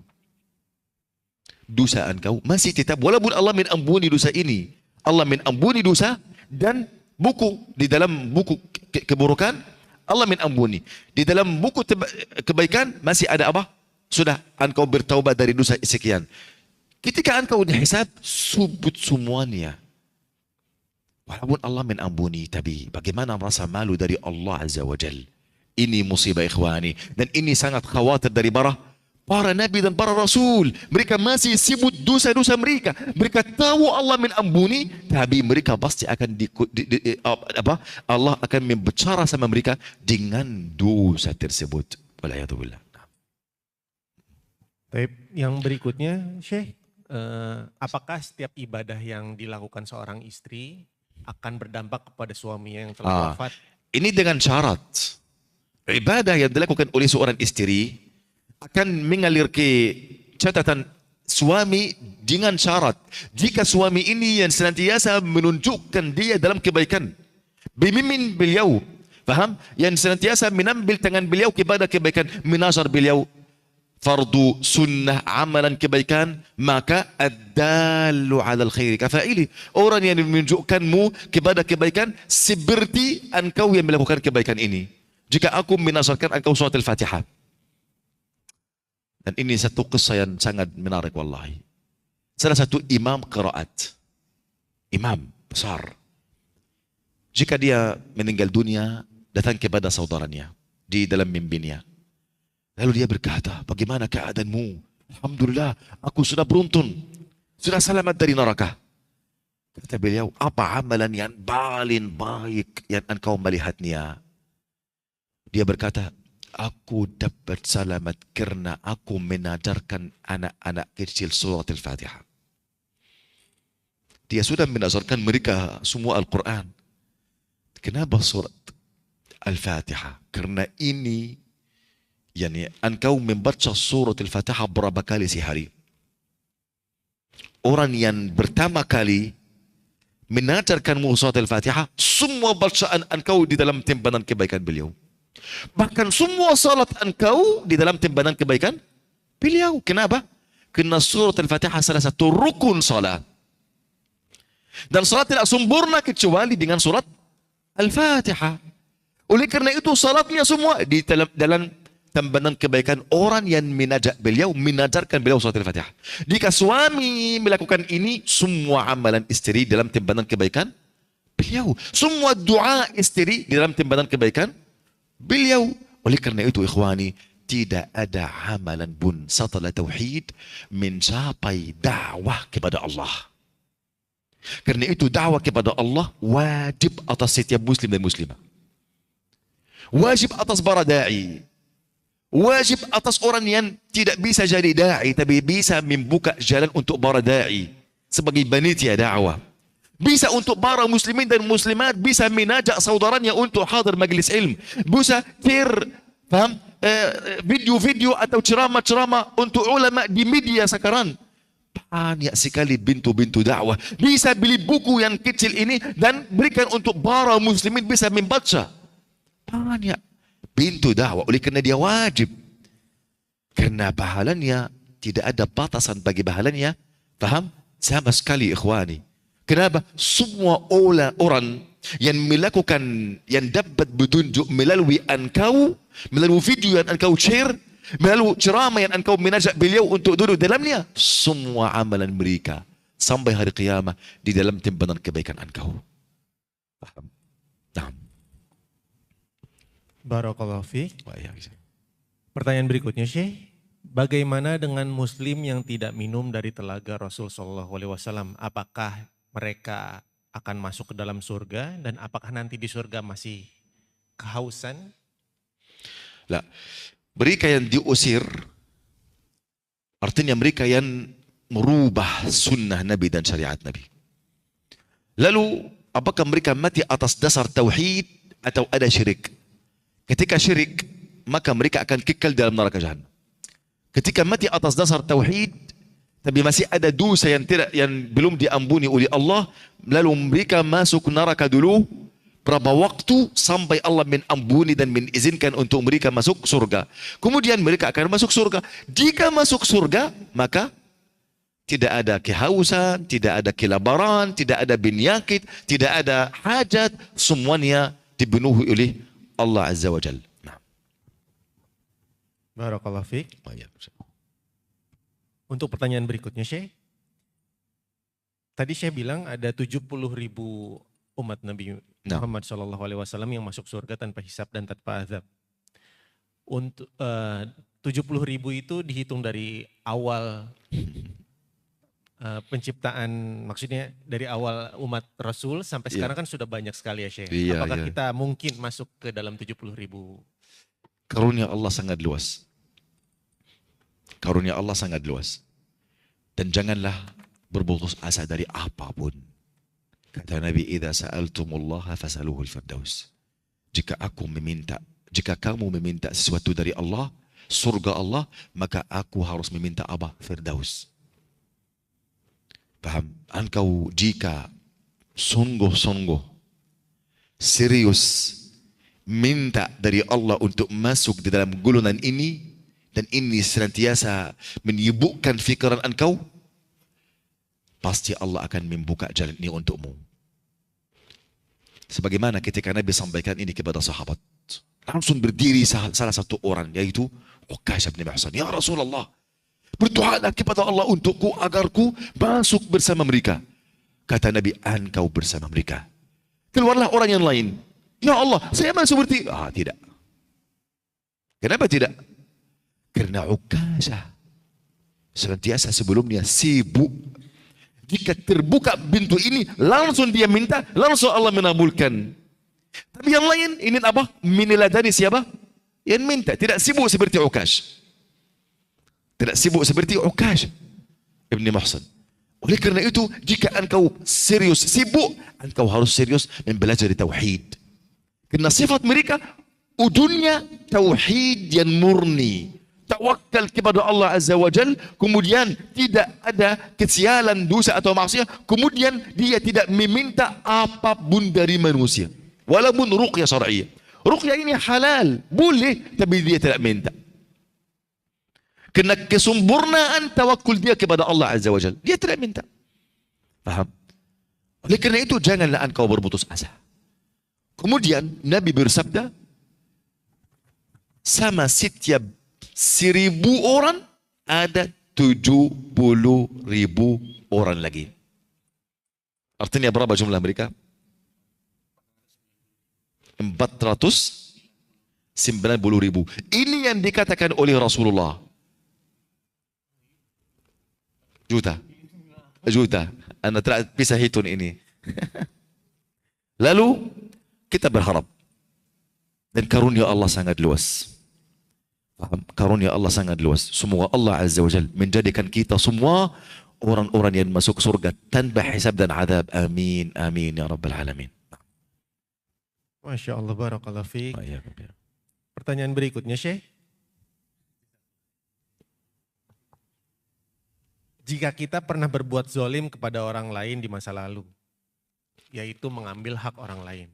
Dosa engkau masih tetap, walaupun Allah mengampuni dosa ini. Allah mengampuni dosa dan buku, di dalam buku keburukan Allah mengampuni. Di dalam buku kebaikan masih ada apa? Sudah engkau bertaubat dari dosa sekian. Ketika engkau dihisab, sebut semuanya. Walaupun Allah mengampuni, tapi bagaimana merasa malu dari Allah Azza wa Jal. Ini musibah ikhwani. Dan ini sangat khawatir dari para nabi dan para rasul. Mereka masih sibuk dosa-dosa mereka. Mereka tahu Allah mengampuni, tapi mereka pasti akan Allah akan membicara sama mereka dengan dosa tersebut. Waliyadzubillah. Baik, yang berikutnya, Syekh, apakah setiap ibadah yang dilakukan seorang istri akan berdampak kepada suaminya yang telah wafat? Ini dengan syarat. Ibadah yang dilakukan oleh seorang istri akan mengalir ke catatan suami dengan syarat. Jika suami ini yang senantiasa menunjukkan dia dalam kebaikan, bimbing beliau, faham? Yang senantiasa menambil tangan beliau kepada kebaikan, menazar beliau fardu sunnah amalan kebaikan, maka ad-dallu 'alal khairi kafa'ili. Orang yang menunjukkanmu kepada kebaikan seperti engkau yang melakukan kebaikan ini. Jika aku menazarkan engkau surat Al-Fatihah. Dan ini satu kisah yang sangat menarik wallahi. Salah satu imam qiraat. Imam besar. Jika dia meninggal dunia, datang kepada saudaranya di dalam mimpinya. Lalu dia berkata, bagaimana keadaanmu? Alhamdulillah, aku sudah beruntun. Sudah selamat dari neraka. Kata beliau, apa amalan yang paling baik yang engkau melihatnya? Dia berkata, aku dapat selamat karena aku mengajarkan anak-anak kecil surat Al-Fatihah. Dia sudah menazarkan mereka semua Al-Quran. Kenapa surat Al-Fatihah? Karena ini, yani engkau membaca surat Al-Fatihah berapa kali sehari? Orang yang pertama kali mengajarkanmu surat Al-Fatihah, semua bacaan engkau di dalam timbangan kebaikan beliau. Bahkan semua salat engkau di dalam timbangan kebaikan beliau. Kenapa? Karena surat Al-Fatihah salah satu rukun salat. Dan salat tidak sempurna kecuali dengan surat Al-Fatihah. Oleh karena itu salatnya semua di dalam timbangan kebaikan orang yang mengajarkan beliau surat Al-Fatihah. Jika suami melakukan ini, semua amalan istri dalam timbangan kebaikan beliau. Semua doa istri di dalam timbangan kebaikan beliau. Oleh karena itu ikhwani, tidak ada amalan pun setelah tauhid mencapai dakwah kepada Allah. Karena itu dakwah kepada Allah wajib atas setiap muslim dan muslimah. Wajib atas para da'i. Wajib atas orang yang tidak bisa jadi da'i, tapi bisa membuka jalan untuk para da'i sebagai panitia dakwah. Bisa untuk para muslimin dan muslimat, bisa mengajak saudaranya untuk hadir majlis ilmu. Bisa video-video atau ceramah-ceramah untuk ulama di media sekarang. Banyak sekali pintu-pintu dakwah. Bisa beli buku yang kecil ini dan berikan untuk para muslimin bisa membaca. Banyak pintu dakwah. Oleh karena dia wajib. Karena pahalanya tidak ada batasan bagi pahalanya. Faham? Sama sekali ikhwani. Kenapa? Semua orang yang melakukan, yang dapat petunjuk melalui engkau, melalui video yang engkau share, melalui ceramah yang engkau menajak beliau untuk duduk dalamnya, semua amalan mereka sampai hari kiamat di dalam timbangan kebaikan engkau. Paham? Nah. Barakallahu fiik. Pertanyaan berikutnya, Syekh. Bagaimana dengan muslim yang tidak minum dari telaga Rasul sallallahu alaihi wasallam? Apakah mereka akan masuk ke dalam surga dan apakah nanti di surga masih kehausan? Lah, mereka yang diusir artinya mereka yang merubah sunnah Nabi dan syariat Nabi. Lalu apakah mereka mati atas dasar tauhid atau ada syirik? Ketika syirik, maka mereka akan kekal dalam neraka jahanam. Ketika mati atas dasar tauhid, tapi masih ada dosa yang belum diampuni oleh Allah, lalu mereka masuk neraka dulu berapa waktu sampai Allah mengampuni dan mengizinkan untuk mereka masuk surga. Kemudian mereka akan masuk surga. Jika masuk surga, maka tidak ada kehausan, tidak ada kelaparan, tidak ada penyakit, tidak ada hajat, semuanya dipenuhi oleh Allah Azza wa Jalla. Nah. Barakallahu fiik. Untuk pertanyaan berikutnya, Syekh. Tadi Syekh bilang ada 70.000 umat Nabi Muhammad SAW yang masuk surga tanpa hisab dan tanpa azab. Untuk 70.000 itu dihitung dari awal penciptaan, maksudnya dari awal umat Rasul sampai sekarang kan sudah banyak sekali ya Syekh. Apakah kita mungkin masuk ke dalam 70.000? Karunia Allah sangat luas. Karunia Allah sangat luas. Dan janganlah berputus asa dari apapun. Kata Nabi, "Idza sa'altumullaha fas'aluhul firdaus." Jika kamu meminta sesuatu dari Allah, surga Allah, maka aku harus meminta apa? Firdaus. Paham? Engkau jika sungguh-sungguh serius minta dari Allah untuk masuk di dalam golongan ini, dan ini senantiasa menyibukkan fikiran engkau, pasti Allah akan membuka jalan ini untukmu. Sebagaimana ketika Nabi sampaikan ini kepada sahabat, langsung berdiri salah satu orang, yaitu Uqasyah bin Mihsan. "Ya Rasulullah, berdoalah kepada Allah untukku agar ku masuk bersama mereka." Kata Nabi, "Engkau bersama mereka." Keluarlah orang yang lain. "Ya Allah, saya masuk seperti..." Tidak. Kenapa tidak? Karena Uqasyah senantiasa sebelumnya sibuk. Jika terbuka pintu ini, langsung dia minta, langsung Allah menabulkan. Tapi yang lain, ini apa? Meneladani siapa? Yang minta. Tidak sibuk seperti Uqasyah. Tidak sibuk seperti Uqasyah Ibn Mihsan. Oleh karena itu, jika engkau serius, sibuk, engkau harus serius mempelajari tauhid. Karena sifat mereka, ujungnya tauhid yang murni. Tawakal kepada Allah Azza wa Jal, kemudian tidak ada kesialan, dosa atau maksiat, kemudian dia tidak meminta apapun dari manusia. Walaupun ruqyah syar'iyyah. Ruqyah ini halal, boleh, tapi dia tidak minta. Kena kesempurnaan tawakul dia kepada Allah Azza wa Jalla. Dia tidak minta. Faham? Oleh kerana itu, janganlah engkau berputus asa. Kemudian, Nabi bersabda, sama setiap 1,000 orang, ada 70,000 orang lagi. Artinya berapa jumlah mereka? 490,000. Ini yang dikatakan oleh Rasulullah. Juta. Anda tidak bisa hitung ini. Lalu kita berharap. Dan karunia Allah sangat luas. Karunia Allah sangat luas. Semoga Allah Azza wa Jalla menjadikan kita semua orang-orang yang masuk surga tanpa hisab dan adab. Amin. Amin ya Rabbal Alamin. Masya Allah, barakallahu fiik. Pertanyaan berikutnya, Syekh. Jika kita pernah berbuat zolim kepada orang lain di masa lalu, yaitu mengambil hak orang lain.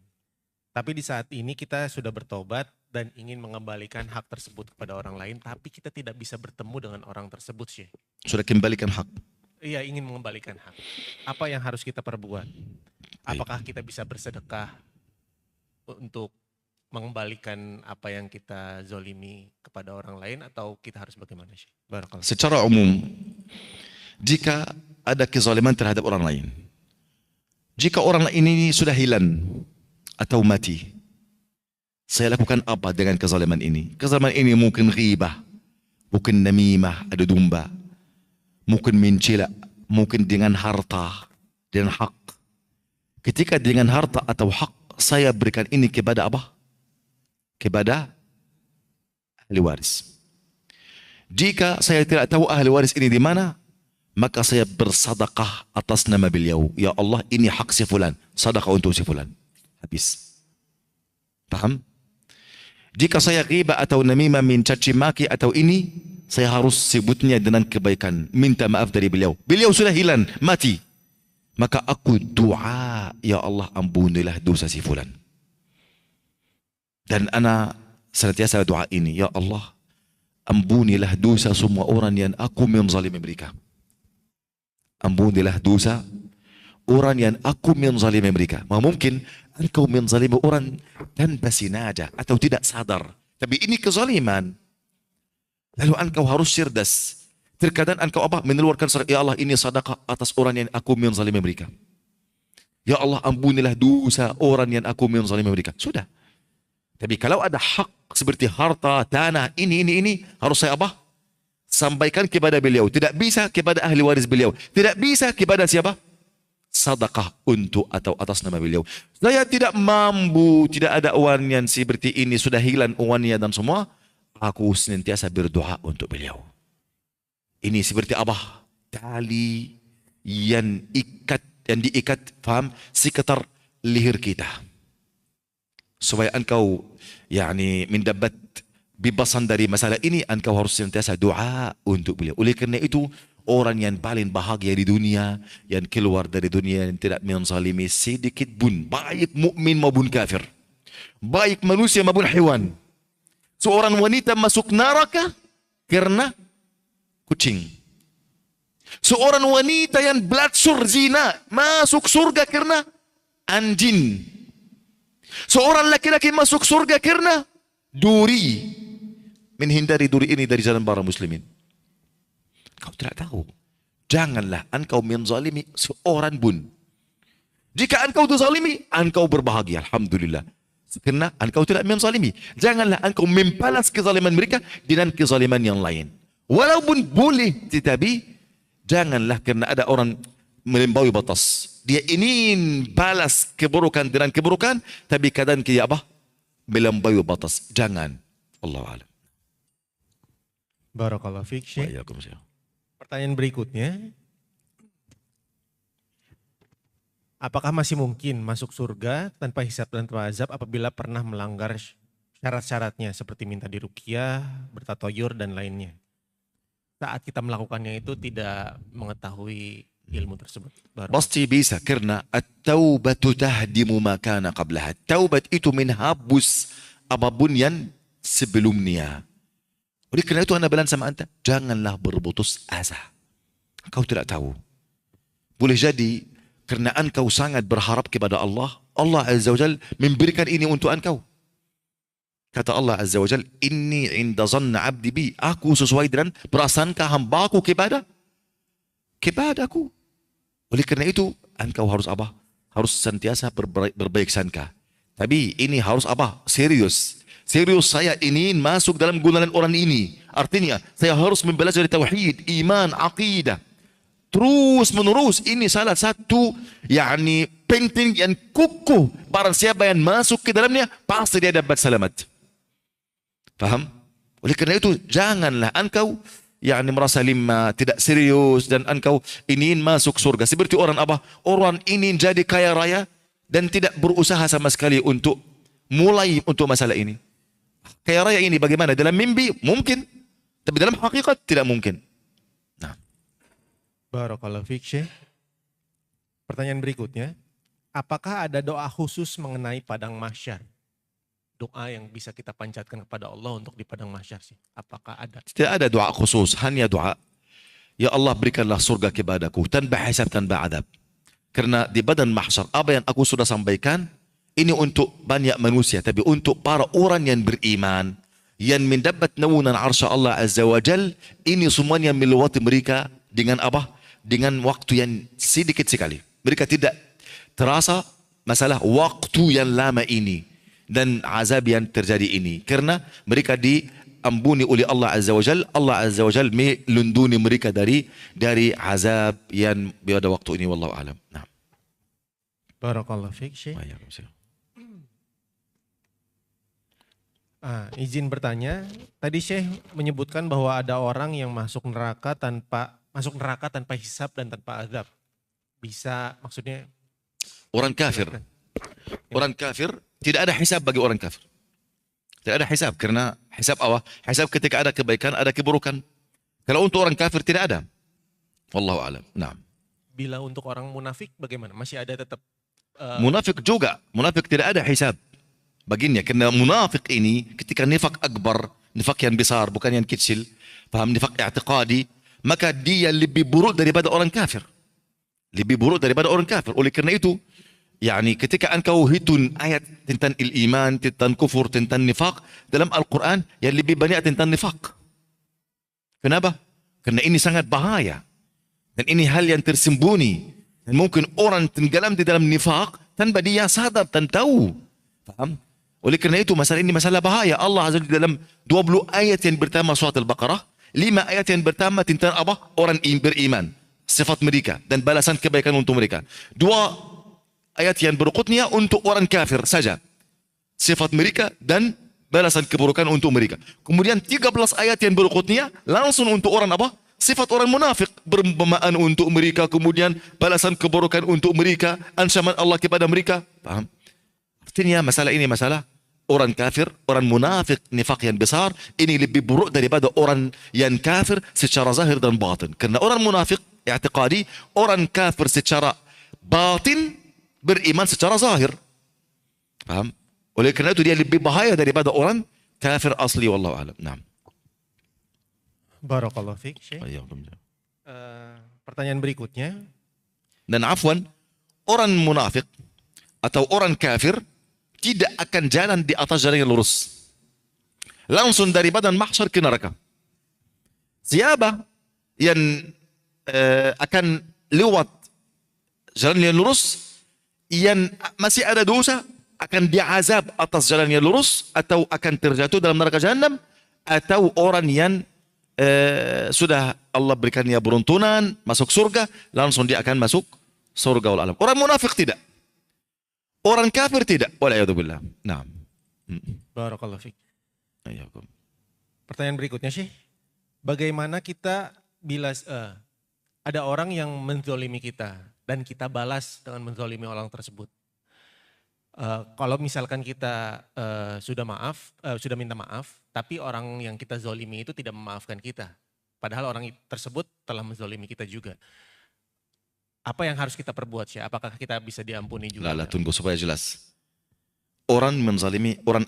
Tapi di saat ini kita sudah bertobat dan ingin mengembalikan hak tersebut kepada orang lain, tapi kita tidak bisa bertemu dengan orang tersebut, Syekh. Sudah kembalikan hak. Iya, ingin mengembalikan hak. Apa yang harus kita perbuat? Apakah kita bisa bersedekah untuk mengembalikan apa yang kita zolimi kepada orang lain, atau kita harus bagaimana, Syekh? Barakallahu. Secara umum, jika ada kezaliman terhadap orang lain, jika orang ini sudah hilang atau mati, saya lakukan apa dengan kezaliman ini? Kezaliman ini mungkin ghibah, mungkin namimah, ada domba, mungkin mencela, mungkin dengan harta, dengan hak. Ketika dengan harta atau hak, saya berikan ini kepada apa? Kepada ahli waris. Jika saya tidak tahu ahli waris ini di mana, maka saya bersadaqah atas nama beliau. Ya Allah, ini hak si fulan. Sadaqah untuk si fulan. Habis. Paham? Jika saya ghibah atau namimah, mencaci maki atau ini, saya harus sebutnya dengan kebaikan. Minta maaf dari beliau. Beliau sudah hilang, mati. Maka aku doa, ya Allah, ampunilah dosa si fulan. Dan ana senantiasa doa ini, ya Allah, ampunilah dosa semua orang yang aku menzalimi mereka. Ampunilah dosa orang yang aku menzalimi mereka. Mungkin engkau menzalimi orang tanpa sengaja atau tidak sadar, tapi ini kezaliman. Lalu engkau harus cerdas. Terkadang engkau apa? Mengeluarkan surat, ya Allah, ini sedekah atas orang yang aku menzalimi mereka. Ya Allah, ampunilah dosa orang yang aku menzalimi mereka. Sudah. Tapi kalau ada hak seperti harta, tanah, ini harus saya apa? Sampaikan kepada beliau. Tidak bisa kepada ahli waris beliau. Tidak bisa kepada siapa? Sedekah untuk atau atas nama beliau. Saya tidak mampu, tidak ada uang yang seperti ini, sudah hilang uangnya dan semua. Aku senantiasa berdoa untuk beliau. Ini seperti apa? Tali yang diikat, faham? Sekitar leher kita. Supaya engkau mendapat bebasan dari masalah ini, engkau harus senantiasa doa untuk beliau. Oleh kerana itu, orang yang paling bahagia di dunia, yang keluar dari dunia, yang tidak menzalimi sedikit pun, baik mukmin maupun kafir, baik manusia maupun hewan. Seorang wanita masuk neraka karena kucing. Seorang wanita yang belatsur zina masuk surga karena anjing. Seorang laki-laki masuk surga karena duri. Menghindari duri ini dari jalan para muslimin. Kau tidak tahu. Janganlah engkau menzalimi seorang pun. Jika engkau terzalimi, engkau berbahagia. Alhamdulillah. Karena engkau tidak menzalimi. Janganlah engkau membalas kezaliman mereka dengan kezaliman yang lain. Walaupun boleh, tetapi janganlah karena ada orang melampaui batas. Dia ingin balas keburukan dengan keburukan, tapi kadang dia apa? Melampaui batas. Jangan. Allahu a'lam. Barakallahu fiik, Syekh. Pertanyaan berikutnya, Apakah masih mungkin masuk surga tanpa hisab dan tanpa azab apabila pernah melanggar syarat-syaratnya seperti minta diruqyah, bertatoyur dan lainnya? Saat kita melakukannya itu tidak mengetahui ilmu tersebut. Pasti bisa karena at-taubatu tahdimu ma kana qablaha. Taubat itu menghapus apapun yang sebelumnya. Oleh kerana itu anda bilang sama anda, janganlah berputus asa. Kau tidak tahu. Boleh jadi karena engkau sangat berharap kepada Allah, Allah Azza wa Jal memberikan ini untuk engkau. Kata Allah Azza wa Jal, inni inda zanna abdi bi. Aku sesuai dengan prasangka hambaku kepadaku. Oleh kerana itu, engkau harus apa? Harus sentiasa berbaik sangka. Tapi ini harus apa? Serius. Serius saya ingin masuk dalam golongan orang ini. Artinya, saya harus mempelajari tauhid, iman, aqidah. Terus menerus ini salah satu penting yang kukuh. Barang siapa yang masuk ke dalamnya pasti dia dapat selamat. Faham? Oleh kerana itu janganlah engkau merasa lima, tidak serius dan engkau ingin masuk surga. Seperti orang apa? Orang ingin jadi kaya raya dan tidak berusaha sama sekali untuk mulai untuk masalah ini. Kaya raya ini bagaimana? Dalam mimpi mungkin, tapi dalam hakikat tidak mungkin. Nah. Barakallahu fiik, Syekh. Pertanyaan berikutnya, apakah ada doa khusus mengenai padang mahsyar? Doa yang bisa kita panjatkan kepada Allah untuk di padang mahsyar sih. Apakah ada? Tidak ada doa khusus, hanya doa. Ya Allah berikanlah surga kepadaku tanpa hisab tanpa adab. Karena di padang mahsyar apa yang aku sudah sampaikan ini untuk banyak manusia, tapi untuk para orang yang beriman yang mendapat naungan arsy Allah Azza wa Jal, ini semuanya melewati mereka dengan apa? Dengan waktu yang sedikit sekali. Mereka tidak terasa masalah waktu yang lama ini dan azab yang terjadi ini. Karena mereka diampuni oleh Allah Azza wa Jal. Allah Azza wa Jal melindungi mereka dari azab yang pada waktu ini. Wallahu a'lam. Nah. Barakallahu fiik, Syekh. Izin bertanya, tadi Syekh menyebutkan bahwa ada orang yang masuk neraka tanpa hisab dan tanpa azab. Bisa maksudnya? Orang kafir. Orang kafir tidak ada hisab bagi orang kafir. Tidak ada hisab karena hisab apa? Hisab ketika ada kebaikan, ada keburukan. Kalau untuk orang kafir tidak ada. Wallahu a'lam. Nah. Bila untuk orang munafik bagaimana? Masih ada tetap? Munafik juga. Munafik tidak ada hisab baginya. Karena munafik ini ketika nifak akbar, nifak yang besar bukan yang kecil. Faham? Nifak i'tiqadi. Maka dia lebih buruk daripada orang kafir. Lebih buruk daripada orang kafir. Oleh kerana itu, ketika engkau hitung ayat tentang iman, tentang kufur, tentang nifaq, dalam Al-Quran, yang lebih banyak tentang nifaq. Kenapa? Karena ini sangat bahaya. Dan ini hal yang tersembunyi. Dan mungkin orang tenggelam di dalam nifaq, tanpa dia sadar dan tahu. Faham? Oleh kerana itu, masalah ini masalah bahaya. Allah Azza dalam 20 ayat yang pertama surat Al-Baqarah, 5 ayat yang pertama tentang apa? Orang beriman. Sifat mereka dan balasan kebaikan untuk mereka. 2 ayat yang berikutnya untuk orang kafir saja. Sifat mereka dan balasan keburukan untuk mereka. Kemudian 13 ayat yang berikutnya langsung untuk orang apa? Sifat orang munafik. Berpemaan untuk mereka. Kemudian balasan keburukan untuk mereka. Ancaman Allah kepada mereka. Paham? Artinya masalah ini masalah orang kafir, orang munafik, nifak yang besar, ini lebih buruk daripada orang yang kafir secara zahir dan batin. Karena orang munafik, i'tiqadi, orang kafir secara batin, beriman secara zahir. Paham? Oleh kerana itu dia lebih bahaya daripada orang kafir asli. Wallahu a'lam. Naam. Barakallahu fiik, Syekh. Pertanyaan berikutnya. Dan afwan, orang munafik atau orang kafir tidak akan jalan di atas jalan yang lurus. Langsung dari badan mahsyar ke neraka. Siapa yang akan lewat jalan yang lurus, yang masih ada dosa, akan diazab atas jalan yang lurus, atau akan terjatuh dalam neraka Jahannam, atau orang yang sudah Allah berikannya beruntungan masuk surga, langsung dia akan masuk surga wal alam. Orang munafik tidak. Orang kafir tidak. Wala'iyadzubillah. Naam. Barakallahu fiik. Pertanyaan berikutnya sih, bagaimana kita bila ada orang yang menzolimi kita, dan kita balas dengan menzolimi orang tersebut. Kalau misalkan kita sudah minta maaf, tapi orang yang kita zolimi itu tidak memaafkan kita. Padahal orang tersebut telah menzolimi kita juga. Apa yang harus kita perbuat sih? Apakah kita bisa diampuni juga? Lah, tunggu supaya jelas. Orang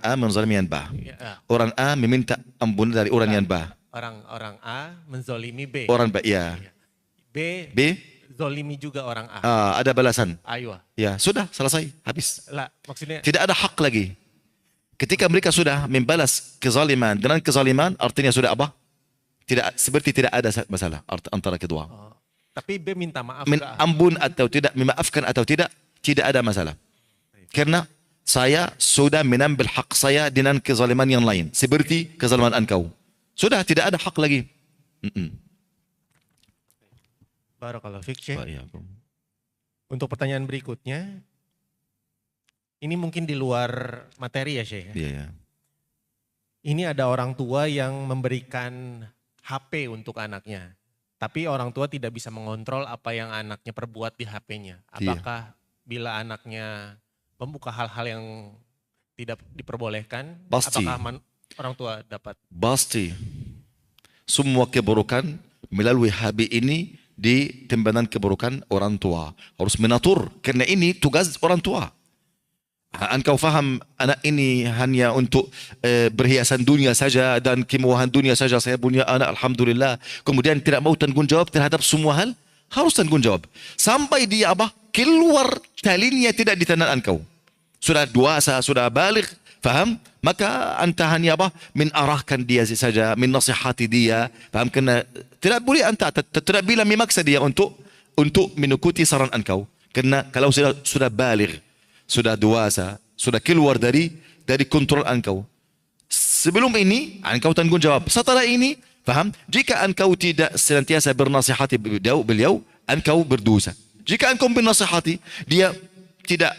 A menzalimi yang B. Ya, Orang A meminta ampun dari orang yang B. orang A menzolimi B. Orang B, ya. B zolimi juga orang A. Ada balasan. Ayo. Ya, sudah selesai, habis. Lah, maksudnya Tidak ada hak lagi. Ketika mereka sudah membalas kezaliman dengan kezaliman, artinya sudah apa? Seperti tidak ada masalah antara kedua. tapi B minta maaf. Ampun atau tidak, memaafkan atau tidak ada masalah. Karena saya sudah menambil hak saya dengan kezaliman yang lain. Seperti kezaliman engkau. Sudah tidak ada hak lagi. Barakallahu fiik, Syekh. Untuk pertanyaan berikutnya, ini mungkin di luar materi ya, Syekh. Iya. Ini ada orang tua yang memberikan HP untuk anaknya. Tapi orang tua tidak bisa mengontrol apa yang anaknya perbuat di HP-nya. Apakah bila anaknya membuka hal-hal yang tidak diperbolehkan, Pasti. apakah orang tua dapat? Pasti. Semua keburukan melalui HP ini di timbangan keburukan orang tua. Harus menatur. Karena ini tugas orang tua. Engkau faham anak ini hanya untuk berhiasan dunia saja dan kemewahan dunia saja. Saya punya anak, alhamdulillah. Kemudian tidak mau tanggung jawab terhadap semua hal. Harus tanggung jawab. Sampai dia keluar talinya tidak di tangan engkau. Sudah dewasa, sudah balik. Faham? Maka anta hanya menarahkan dia saja, menasihati dia. Faham? Karena tidak boleh anta tidak bila memaksa dia untuk mengikuti saran engkau. Karena kalau sudah balik, sudah dewasa, sudah keluar dari kontrol engkau. Sebelum ini engkau tanggung jawab. Setelah ini, faham? Jika engkau tidak senantiasa bernasihati beliau, engkau berdosa. Jika engkau bernasihati, dia tidak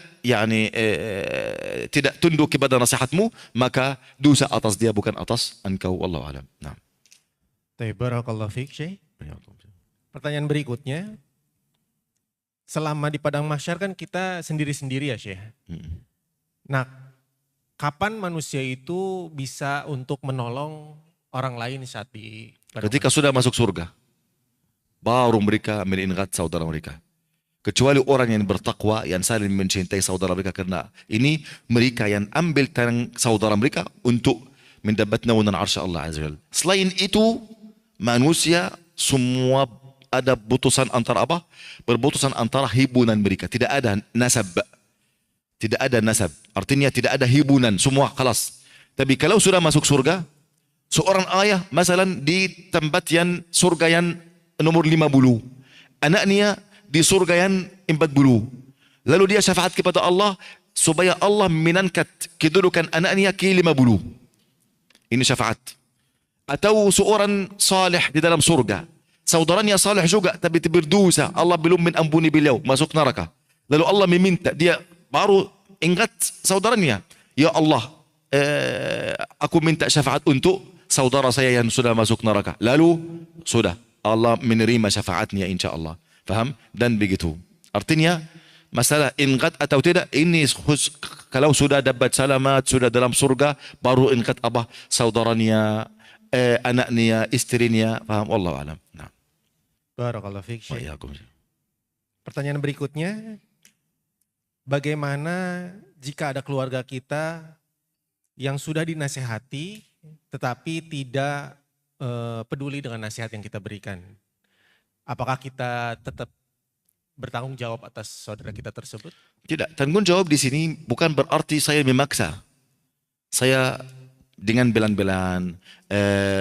tidak tunduk kepada nasihatmu, maka dosa atas dia bukan atas engkau. Wallahu a'lam. Nah. Barakallahu fiik, Syekh. Pertanyaan berikutnya, selama di padang mahsyar kan kita sendiri-sendiri ya, Syekh. Nah, kapan manusia itu bisa untuk menolong orang lain saat di padang Ketika sudah masuk surga, baru mereka mengingat saudara mereka. Kecuali orang yang bertakwa, yang saling mencintai saudara mereka, karena ini mereka yang ambil tangan saudara mereka untuk mendapat naungan arsy Allah Azza wa Jalla. Selain itu, manusia semua ada putusan antara berputusan antara hibunan mereka. Tidak ada nasab. Tidak ada nasab. Artinya tidak ada hibunan. Semua kelas. Tapi kalau sudah masuk surga, seorang ayah, masalan di tempat yang surga yang nomor 50. Anaknya di surga yang 40. Lalu dia syafaat kepada Allah supaya Allah menangkat kedudukan anaknya ke 50. Ini syafaat. Atau seorang salih di dalam surga. Saudaranya salih juga tapi berdosa. Allah belum mengampuni beliau, masuk neraka. Lalu Allah meminta, dia baru ingat saudaranya. Ya Allah, aku minta syafaat untuk saudara saya yang sudah masuk neraka. Lalu sudah Allah menerima syafaatnya insyaAllah. Faham? Dan begitu. Artinya masalah ingat atau tidak ini kalau sudah dapat selamat, sudah dalam surga, baru ingat saudaranya, anaknya, istrinya. Faham? Wallahu a'lam. Nah. Barakallahu fiik, Syekh. Pertanyaan berikutnya, bagaimana jika ada keluarga kita yang sudah dinasihati tetapi tidak peduli dengan nasihat yang kita berikan? Apakah kita tetap bertanggung jawab atas saudara kita tersebut? Tidak, tanggung jawab di sini bukan berarti saya memaksa. Saya dengan belan-belan,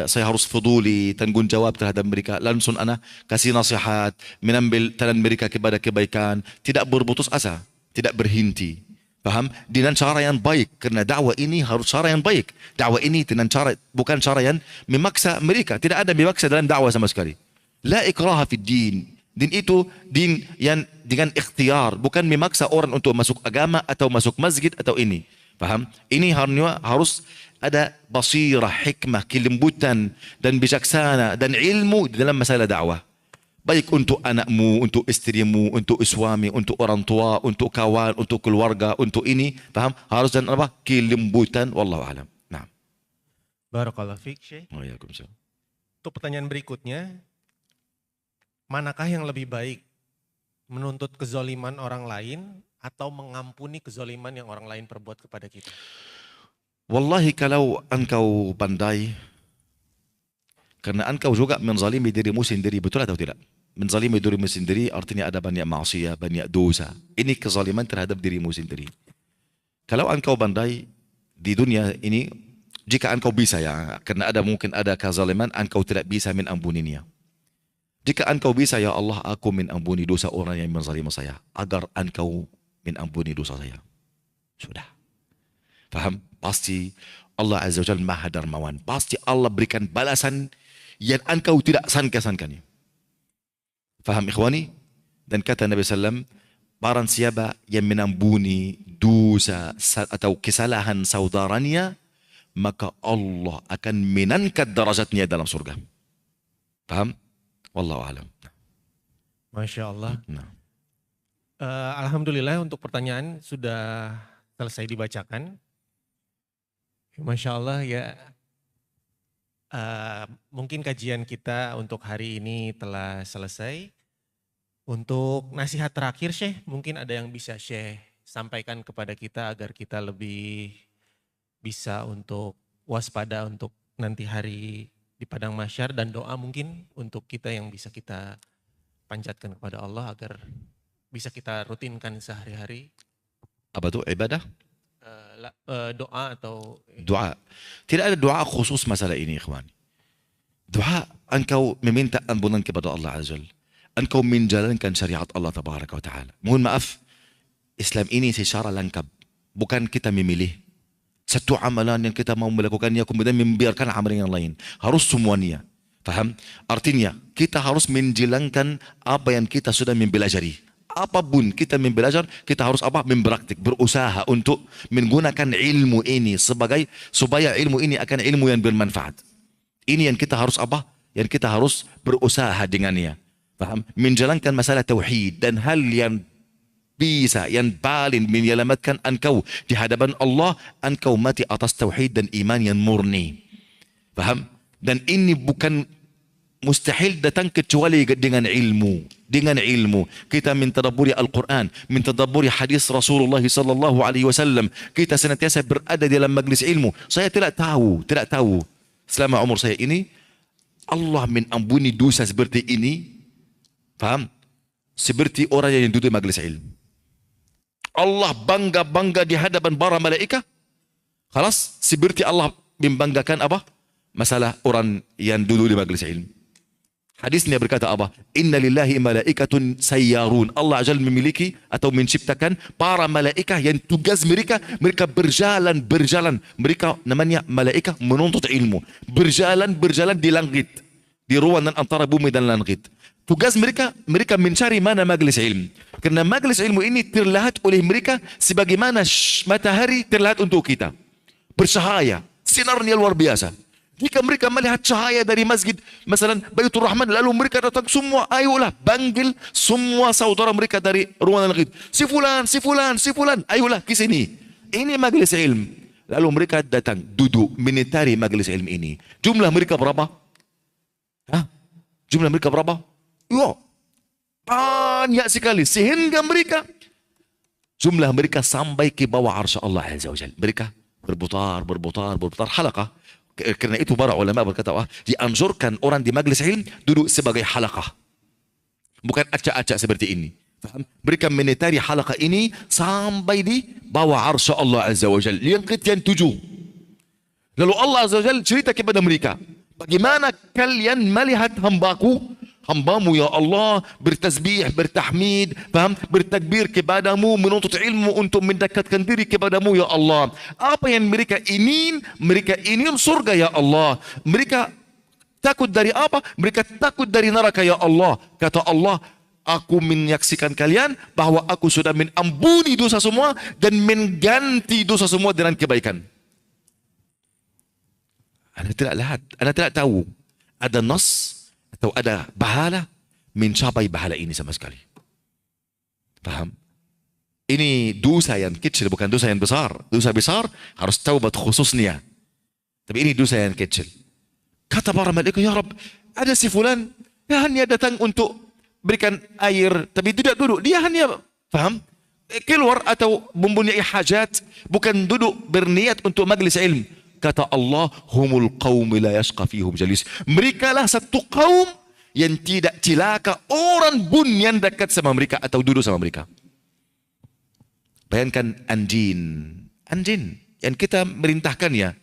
saya harus peduli, tanggung jawab terhadap mereka. Langsung anak kasih nasihat, menambil tangan mereka kepada kebaikan. Tidak berputus asa, tidak berhenti. Paham? Dengan cara yang baik. Karena dakwah ini harus cara yang baik. Dakwah ini dengan cara, bukan cara yang memaksa mereka. Tidak ada memaksa dalam dakwah sama sekali. La ikraha fid din. Din itu din yang dengan ikhtiar, bukan memaksa orang untuk masuk agama atau masuk masjid atau ini. Paham? Ini harus ada basirah, hikmah, kelembutan dan bijaksana dan ilmu di dalam masalah dakwah. Baik untuk anakmu, untuk istrimu, untuk suami, untuk orang tua, untuk kawan, untuk keluarga, untuk ini. Faham? Harus dan apa? Kelembutan. Wallahu alam. Nah. Barakallahu fiik, Syekh. Waalaikumsalam. Untuk pertanyaan berikutnya, manakah yang lebih baik? Menuntut kezoliman orang lain atau mengampuni kezoliman yang orang lain perbuat kepada kita? Wallahi kalau engkau pandai, karena engkau juga menzalimi dirimu sendiri, betul atau tidak? Menzalimi dirimu sendiri artinya ada banyak maksiat, banyak dosa. Ini kezaliman terhadap dirimu sendiri. Kalau engkau pandai di dunia ini, jika engkau bisa ya, karena mungkin ada kezaliman, engkau tidak bisa menampuninya. Jika engkau bisa, ya Allah, aku menampuni dosa orang yang menzalimi saya, agar engkau menampuni dosa saya. Sudah. Faham? Pasti Allah Azza wa Jalla Maha Darmawan. Pasti Allah berikan balasan yang engkau tidak sangka-sangkanya. Faham ikhwani? Dan kata Nabi SAW, barang siapa yang menampuni dosa atau kesalahan saudaranya, maka Allah akan menangkat derajatnya dalam surga. Faham? Wallahu alam. Masya Allah. Nah. Alhamdulillah untuk pertanyaan sudah selesai dibacakan. Masya Allah ya, mungkin kajian kita untuk hari ini telah selesai. Untuk nasihat terakhir Syekh, mungkin ada yang bisa Syekh sampaikan kepada kita agar kita lebih bisa untuk waspada untuk nanti hari di padang mahsyar, dan doa mungkin untuk kita yang bisa kita panjatkan kepada Allah agar bisa kita rutinkan sehari-hari. Apa itu ibadah? Doa atau Doa. Tidak ada doa khusus masalah ini, ikhwan. Doa engkau meminta ampunan kepada Allah Azza wa Jalla. Engkau menjalankan syariat Allah Tabaraka wa Ta'ala. Mohon maaf, Islam ini secara lengkap. Bukan kita memilih satu amalan yang kita mau melakukannya kemudian membiarkan amalan yang lain. Harus semuanya. Faham? Artinya kita harus menjalankan apa yang kita sudah mempelajari. Apapun kita mempelajari, kita harus apa? Mempraktik, berusaha untuk menggunakan ilmu ini supaya ilmu ini akan ilmu yang bermanfaat. Ini yang kita harus apa? Yang kita harus berusaha dengannya. Faham? Menjalankan masalah tauhid dan hal yang bisa, yang paling menyelamatkan engkau di hadapan Allah, engkau mati atas tauhid dan iman yang murni. Faham? Dan ini bukan mustahil datang kecuali dengan ilmu. Dengan ilmu kita mentadabburi Al-Quran, mentadabburi hadis Rasulullah sallallahu alaihi wasallam. Kita senantiasa berada dalam majlis ilmu. Saya tidak tahu selama umur saya ini Allah menampuni dosa seperti ini. Faham? Seperti orang yang duduk di majlis ilmu. Allah bangga-bangga di hadapan para malaikat. Khalas, seperti Allah membanggakan apa? Masalah orang yang duduk di majlis ilmu. Hadisnya berkata apa? Inna lillahi malaikatun sayyarun. Allah Azza memiliki atau menciptakan para malaikat yang tugas mereka berjalan. Mereka namanya malaikat menuntut ilmu. Berjalan di langit. Di ruangan antara bumi dan langit. Tugas mereka mencari mana majlis ilmu. Karena majlis ilmu ini terlihat oleh mereka sebagaimana matahari terlihat untuk kita. Bercahaya, sinarnya luar biasa. Jika mereka melihat cahaya dari masjid, misalnya Baitur Rahman, lalu mereka datang semua, ayolah panggil semua saudara mereka dari ruangan langit. Si fulan, ayolah ke sini. Ini majlis ilmu. Lalu mereka datang, duduk, menitari majlis ilmu ini. Jumlah mereka berapa? Jumlah mereka berapa? Ya, banyak sekali. Sehingga jumlah mereka sampai ke bawah arsy Allah Azza wa Jalla. Mereka berputar halaqah. Karena itu para ulama berkata, dianjurkan orang di majlis ilmu duduk sebagai halaqah. Bukan acak-acak seperti ini. Faham? Mereka menitari halaqah ini sampai di bawah arsy Allah Azza wa Jalla. Yang ke-7. Lalu Allah Azza wa Jalla cerita kepada mereka, bagaimana kalian melihat hambamu ya Allah bertasbih, bertahmid, faham? Bertakbir kepadamu, menuntut ilmu untuk mendekatkan diri kepadamu ya Allah. Apa yang mereka ingin? Mereka ingin surga ya Allah. Mereka takut dari apa? Mereka takut dari neraka ya Allah. Kata Allah, aku menyaksikan kalian bahwa aku sudah mengampuni dosa semua dan mengganti dosa semua dengan kebaikan. Anda tidak lihat, Anda tidak tahu ada nas atau ada bahala mencapai pahala ini sama sekali. Paham? Ini dosa yang kecil, bukan dosa yang besar. Dosa besar harus taubat khususnya. Tapi ini dosa yang kecil. Kata para malaikat, ya Rabb, ada si fulan, ya hanya datang untuk berikan air, tapi tidak duduk. Dia hanya, paham? Keluar atau mempunyai hajat, bukan duduk berniat untuk majlis ilmu. Kata Allah, humul qaumi la yashqa fihum jalis. Mereka lah satu kaum yang tidak celaka orang pun yang dekat sama mereka atau duduk sama mereka. Bayangkan anjing yang kita merintahkannya.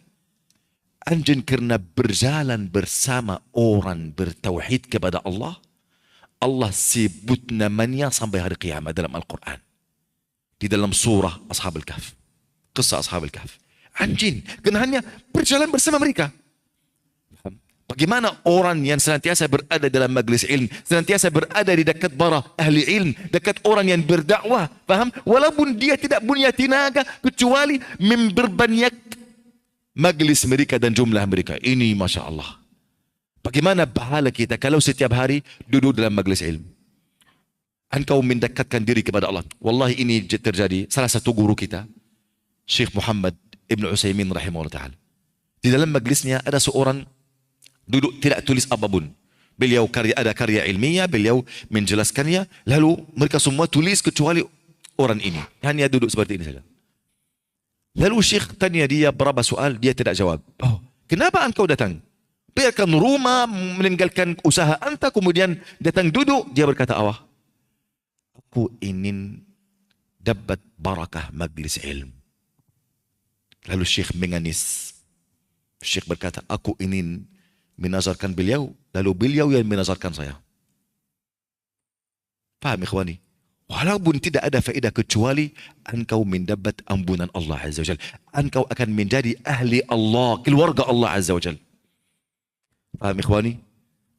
Anjing karena berjalan bersama orang bertauhid kepada Allah, Allah sebut namanya sampai hari kiamat dalam Al-Quran. Di dalam surah Ashabul Kahf. Kisah Ashabul Kahf. Anjing, karena hanya berjalan bersama mereka. Bagaimana orang yang senantiasa berada dalam majlis ilmu, senantiasa berada di dekat para ahli ilmu, dekat orang yang berdakwah, paham? Walaupun dia tidak punya tenaga kecuali memperbanyak majlis mereka dan jumlah mereka. Ini Masya Allah. Bagaimana pahala kita kalau setiap hari duduk dalam majlis ilmu? Engkau mendekatkan diri kepada Allah. Wallahi ini terjadi. Salah satu guru kita, Syekh Muhammad Ibn Utsaimin rahimahullah ta'ala. Di dalam majlisnya ada seorang duduk tidak tulis apapun. Beliau ada karya ilmiah, beliau menjelaskannya, lalu mereka semua tulis kecuali orang ini. Hanya duduk seperti ini saja. Lalu Syekh tanya dia berapa soal, dia tidak jawab. Oh, kenapa engkau datang? Biarkan rumah, meninggalkan usaha anda, kemudian datang duduk. Dia berkata, aku ingin dapat barakah majlis ilmu. Lalu Syekh menangis. Syekh berkata, aku ingin menazarkan beliau, lalu beliau yang menazarkan saya. Paham ikhwani? Walaupun tidak ada faedah kecuali engkau mendapat ampunan Allah Azza wa Jalla. Engkau akan menjadi ahli Allah, keluarga Allah Azza wa Jalla. Paham ikhwani?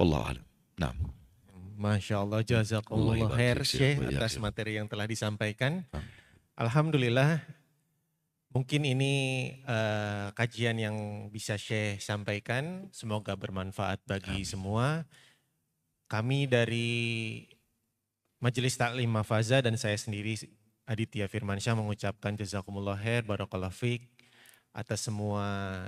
Wallahu a'lam. Naam. Masya Allah, jazakallah khair Syekh atas materi yang telah disampaikan. Alhamdulillah, mungkin ini kajian yang bisa Syekh sampaikan. Semoga bermanfaat bagi semua. Kami dari Majelis Taklim Mafaza dan saya sendiri Aditya Firmansyah mengucapkan jazakumullah khair, barakallahu fiik atas semua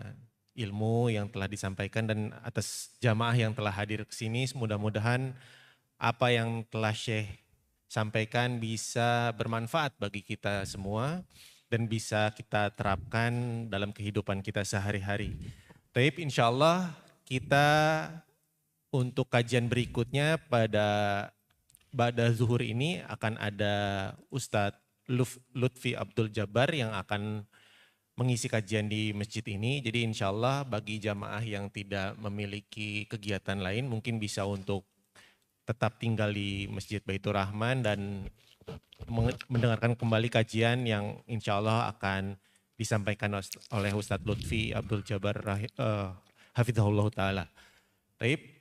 ilmu yang telah disampaikan dan atas jamaah yang telah hadir ke sini. Mudah-mudahan apa yang telah Syekh sampaikan bisa bermanfaat bagi kita semua dan bisa kita terapkan dalam kehidupan kita sehari-hari. Taib, insyaallah kita untuk kajian berikutnya pada zuhur ini akan ada Ustadz Lutfi Abdul Jabbar yang akan mengisi kajian di masjid ini. Jadi insya Allah bagi jamaah yang tidak memiliki kegiatan lain mungkin bisa untuk tetap tinggal di Masjid Baitur Rahman dan mendengarkan kembali kajian yang insya Allah akan disampaikan oleh Ustadz Lutfi Abdul Jabbar hafizahullah ta'ala. Taib.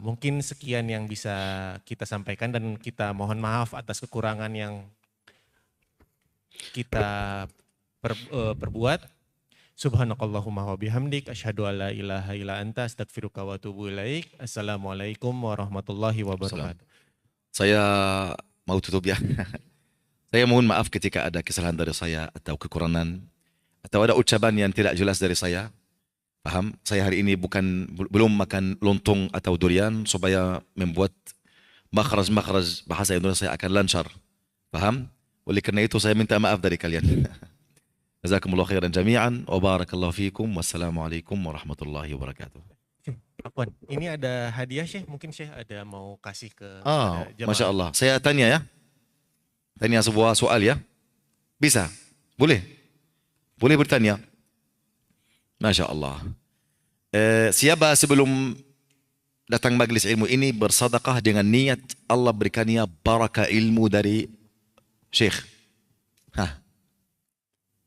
Mungkin sekian yang bisa kita sampaikan dan kita mohon maaf atas kekurangan yang kita perbuat. Subhanakallahumma wa bihamdik asyhadu alla ilaha illa anta astaghfiruka wa atubu ilaik. Assalamualaikum warahmatullahi wabarakatuh. Saya mau tutup ya. Saya mohon maaf ketika ada kesalahan dari saya atau kekurangan atau ada ucapan yang tidak jelas dari saya. Paham? Saya hari ini belum makan lontong atau durian supaya membuat makhraj bahasa Indonesia saya akan lancar. Paham? Oleh karena itu saya minta maaf dari kalian. Jazakumullah khairan jami'an wa barakallahu fikum. Wassalamualaikum warahmatullahi wabarakatuh. Afwan, ini ada hadiah Syekh, mungkin Syekh ada mau kasih ke jamaah. Masya Allah. Saya tanya ya. Tanya sebuah soal ya. Bisa? Boleh? Boleh bertanya? Masya Allah. Siapa sebelum datang majlis ilmu ini bersedekah dengan niat Allah berikannya barakah ilmu dari Syekh?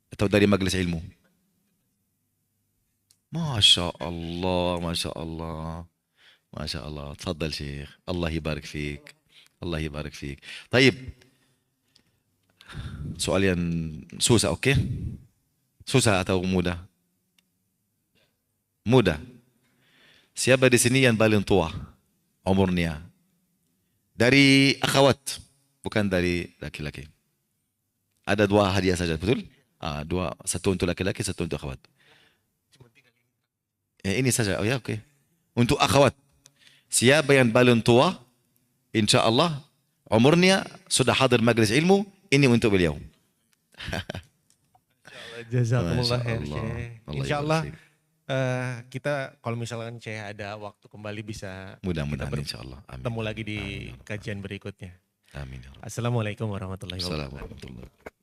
Atau dari majlis ilmu? Masya Allah, Masya Allah. Masya Allah. Tafadhal Syekh. Allah yibarik fiik. Allah yibarik fiik. Taib. Soal yang susah, oke? Susah atau mudah? Mudah. Siapa di sini yang paling tua umurnya? Dari akhwat, bukan dari laki-laki. Ada 2 hadiah saja, betul? Dua, satu untuk laki-laki, satu untuk akhwat. Ini saja, oh ya oke. Untuk akhwat, siapa yang paling tua, insya Allah umurnya sudah hadir majlis ilmu, ini untuk beliau. Jazakumullah khair, Masya Allah. Syekh. Allah Insya Allah ibarik. kita kalau misalkan Syekh ada waktu kembali bisa Mudah-mudahan kita insya Allah. Amin. bertemu lagi di Amin. kajian berikutnya. Amin. Ya Allah. Assalamualaikum warahmatullahi wabarakatuh. Assalamualaikum warahmatullahi wabarakatuh.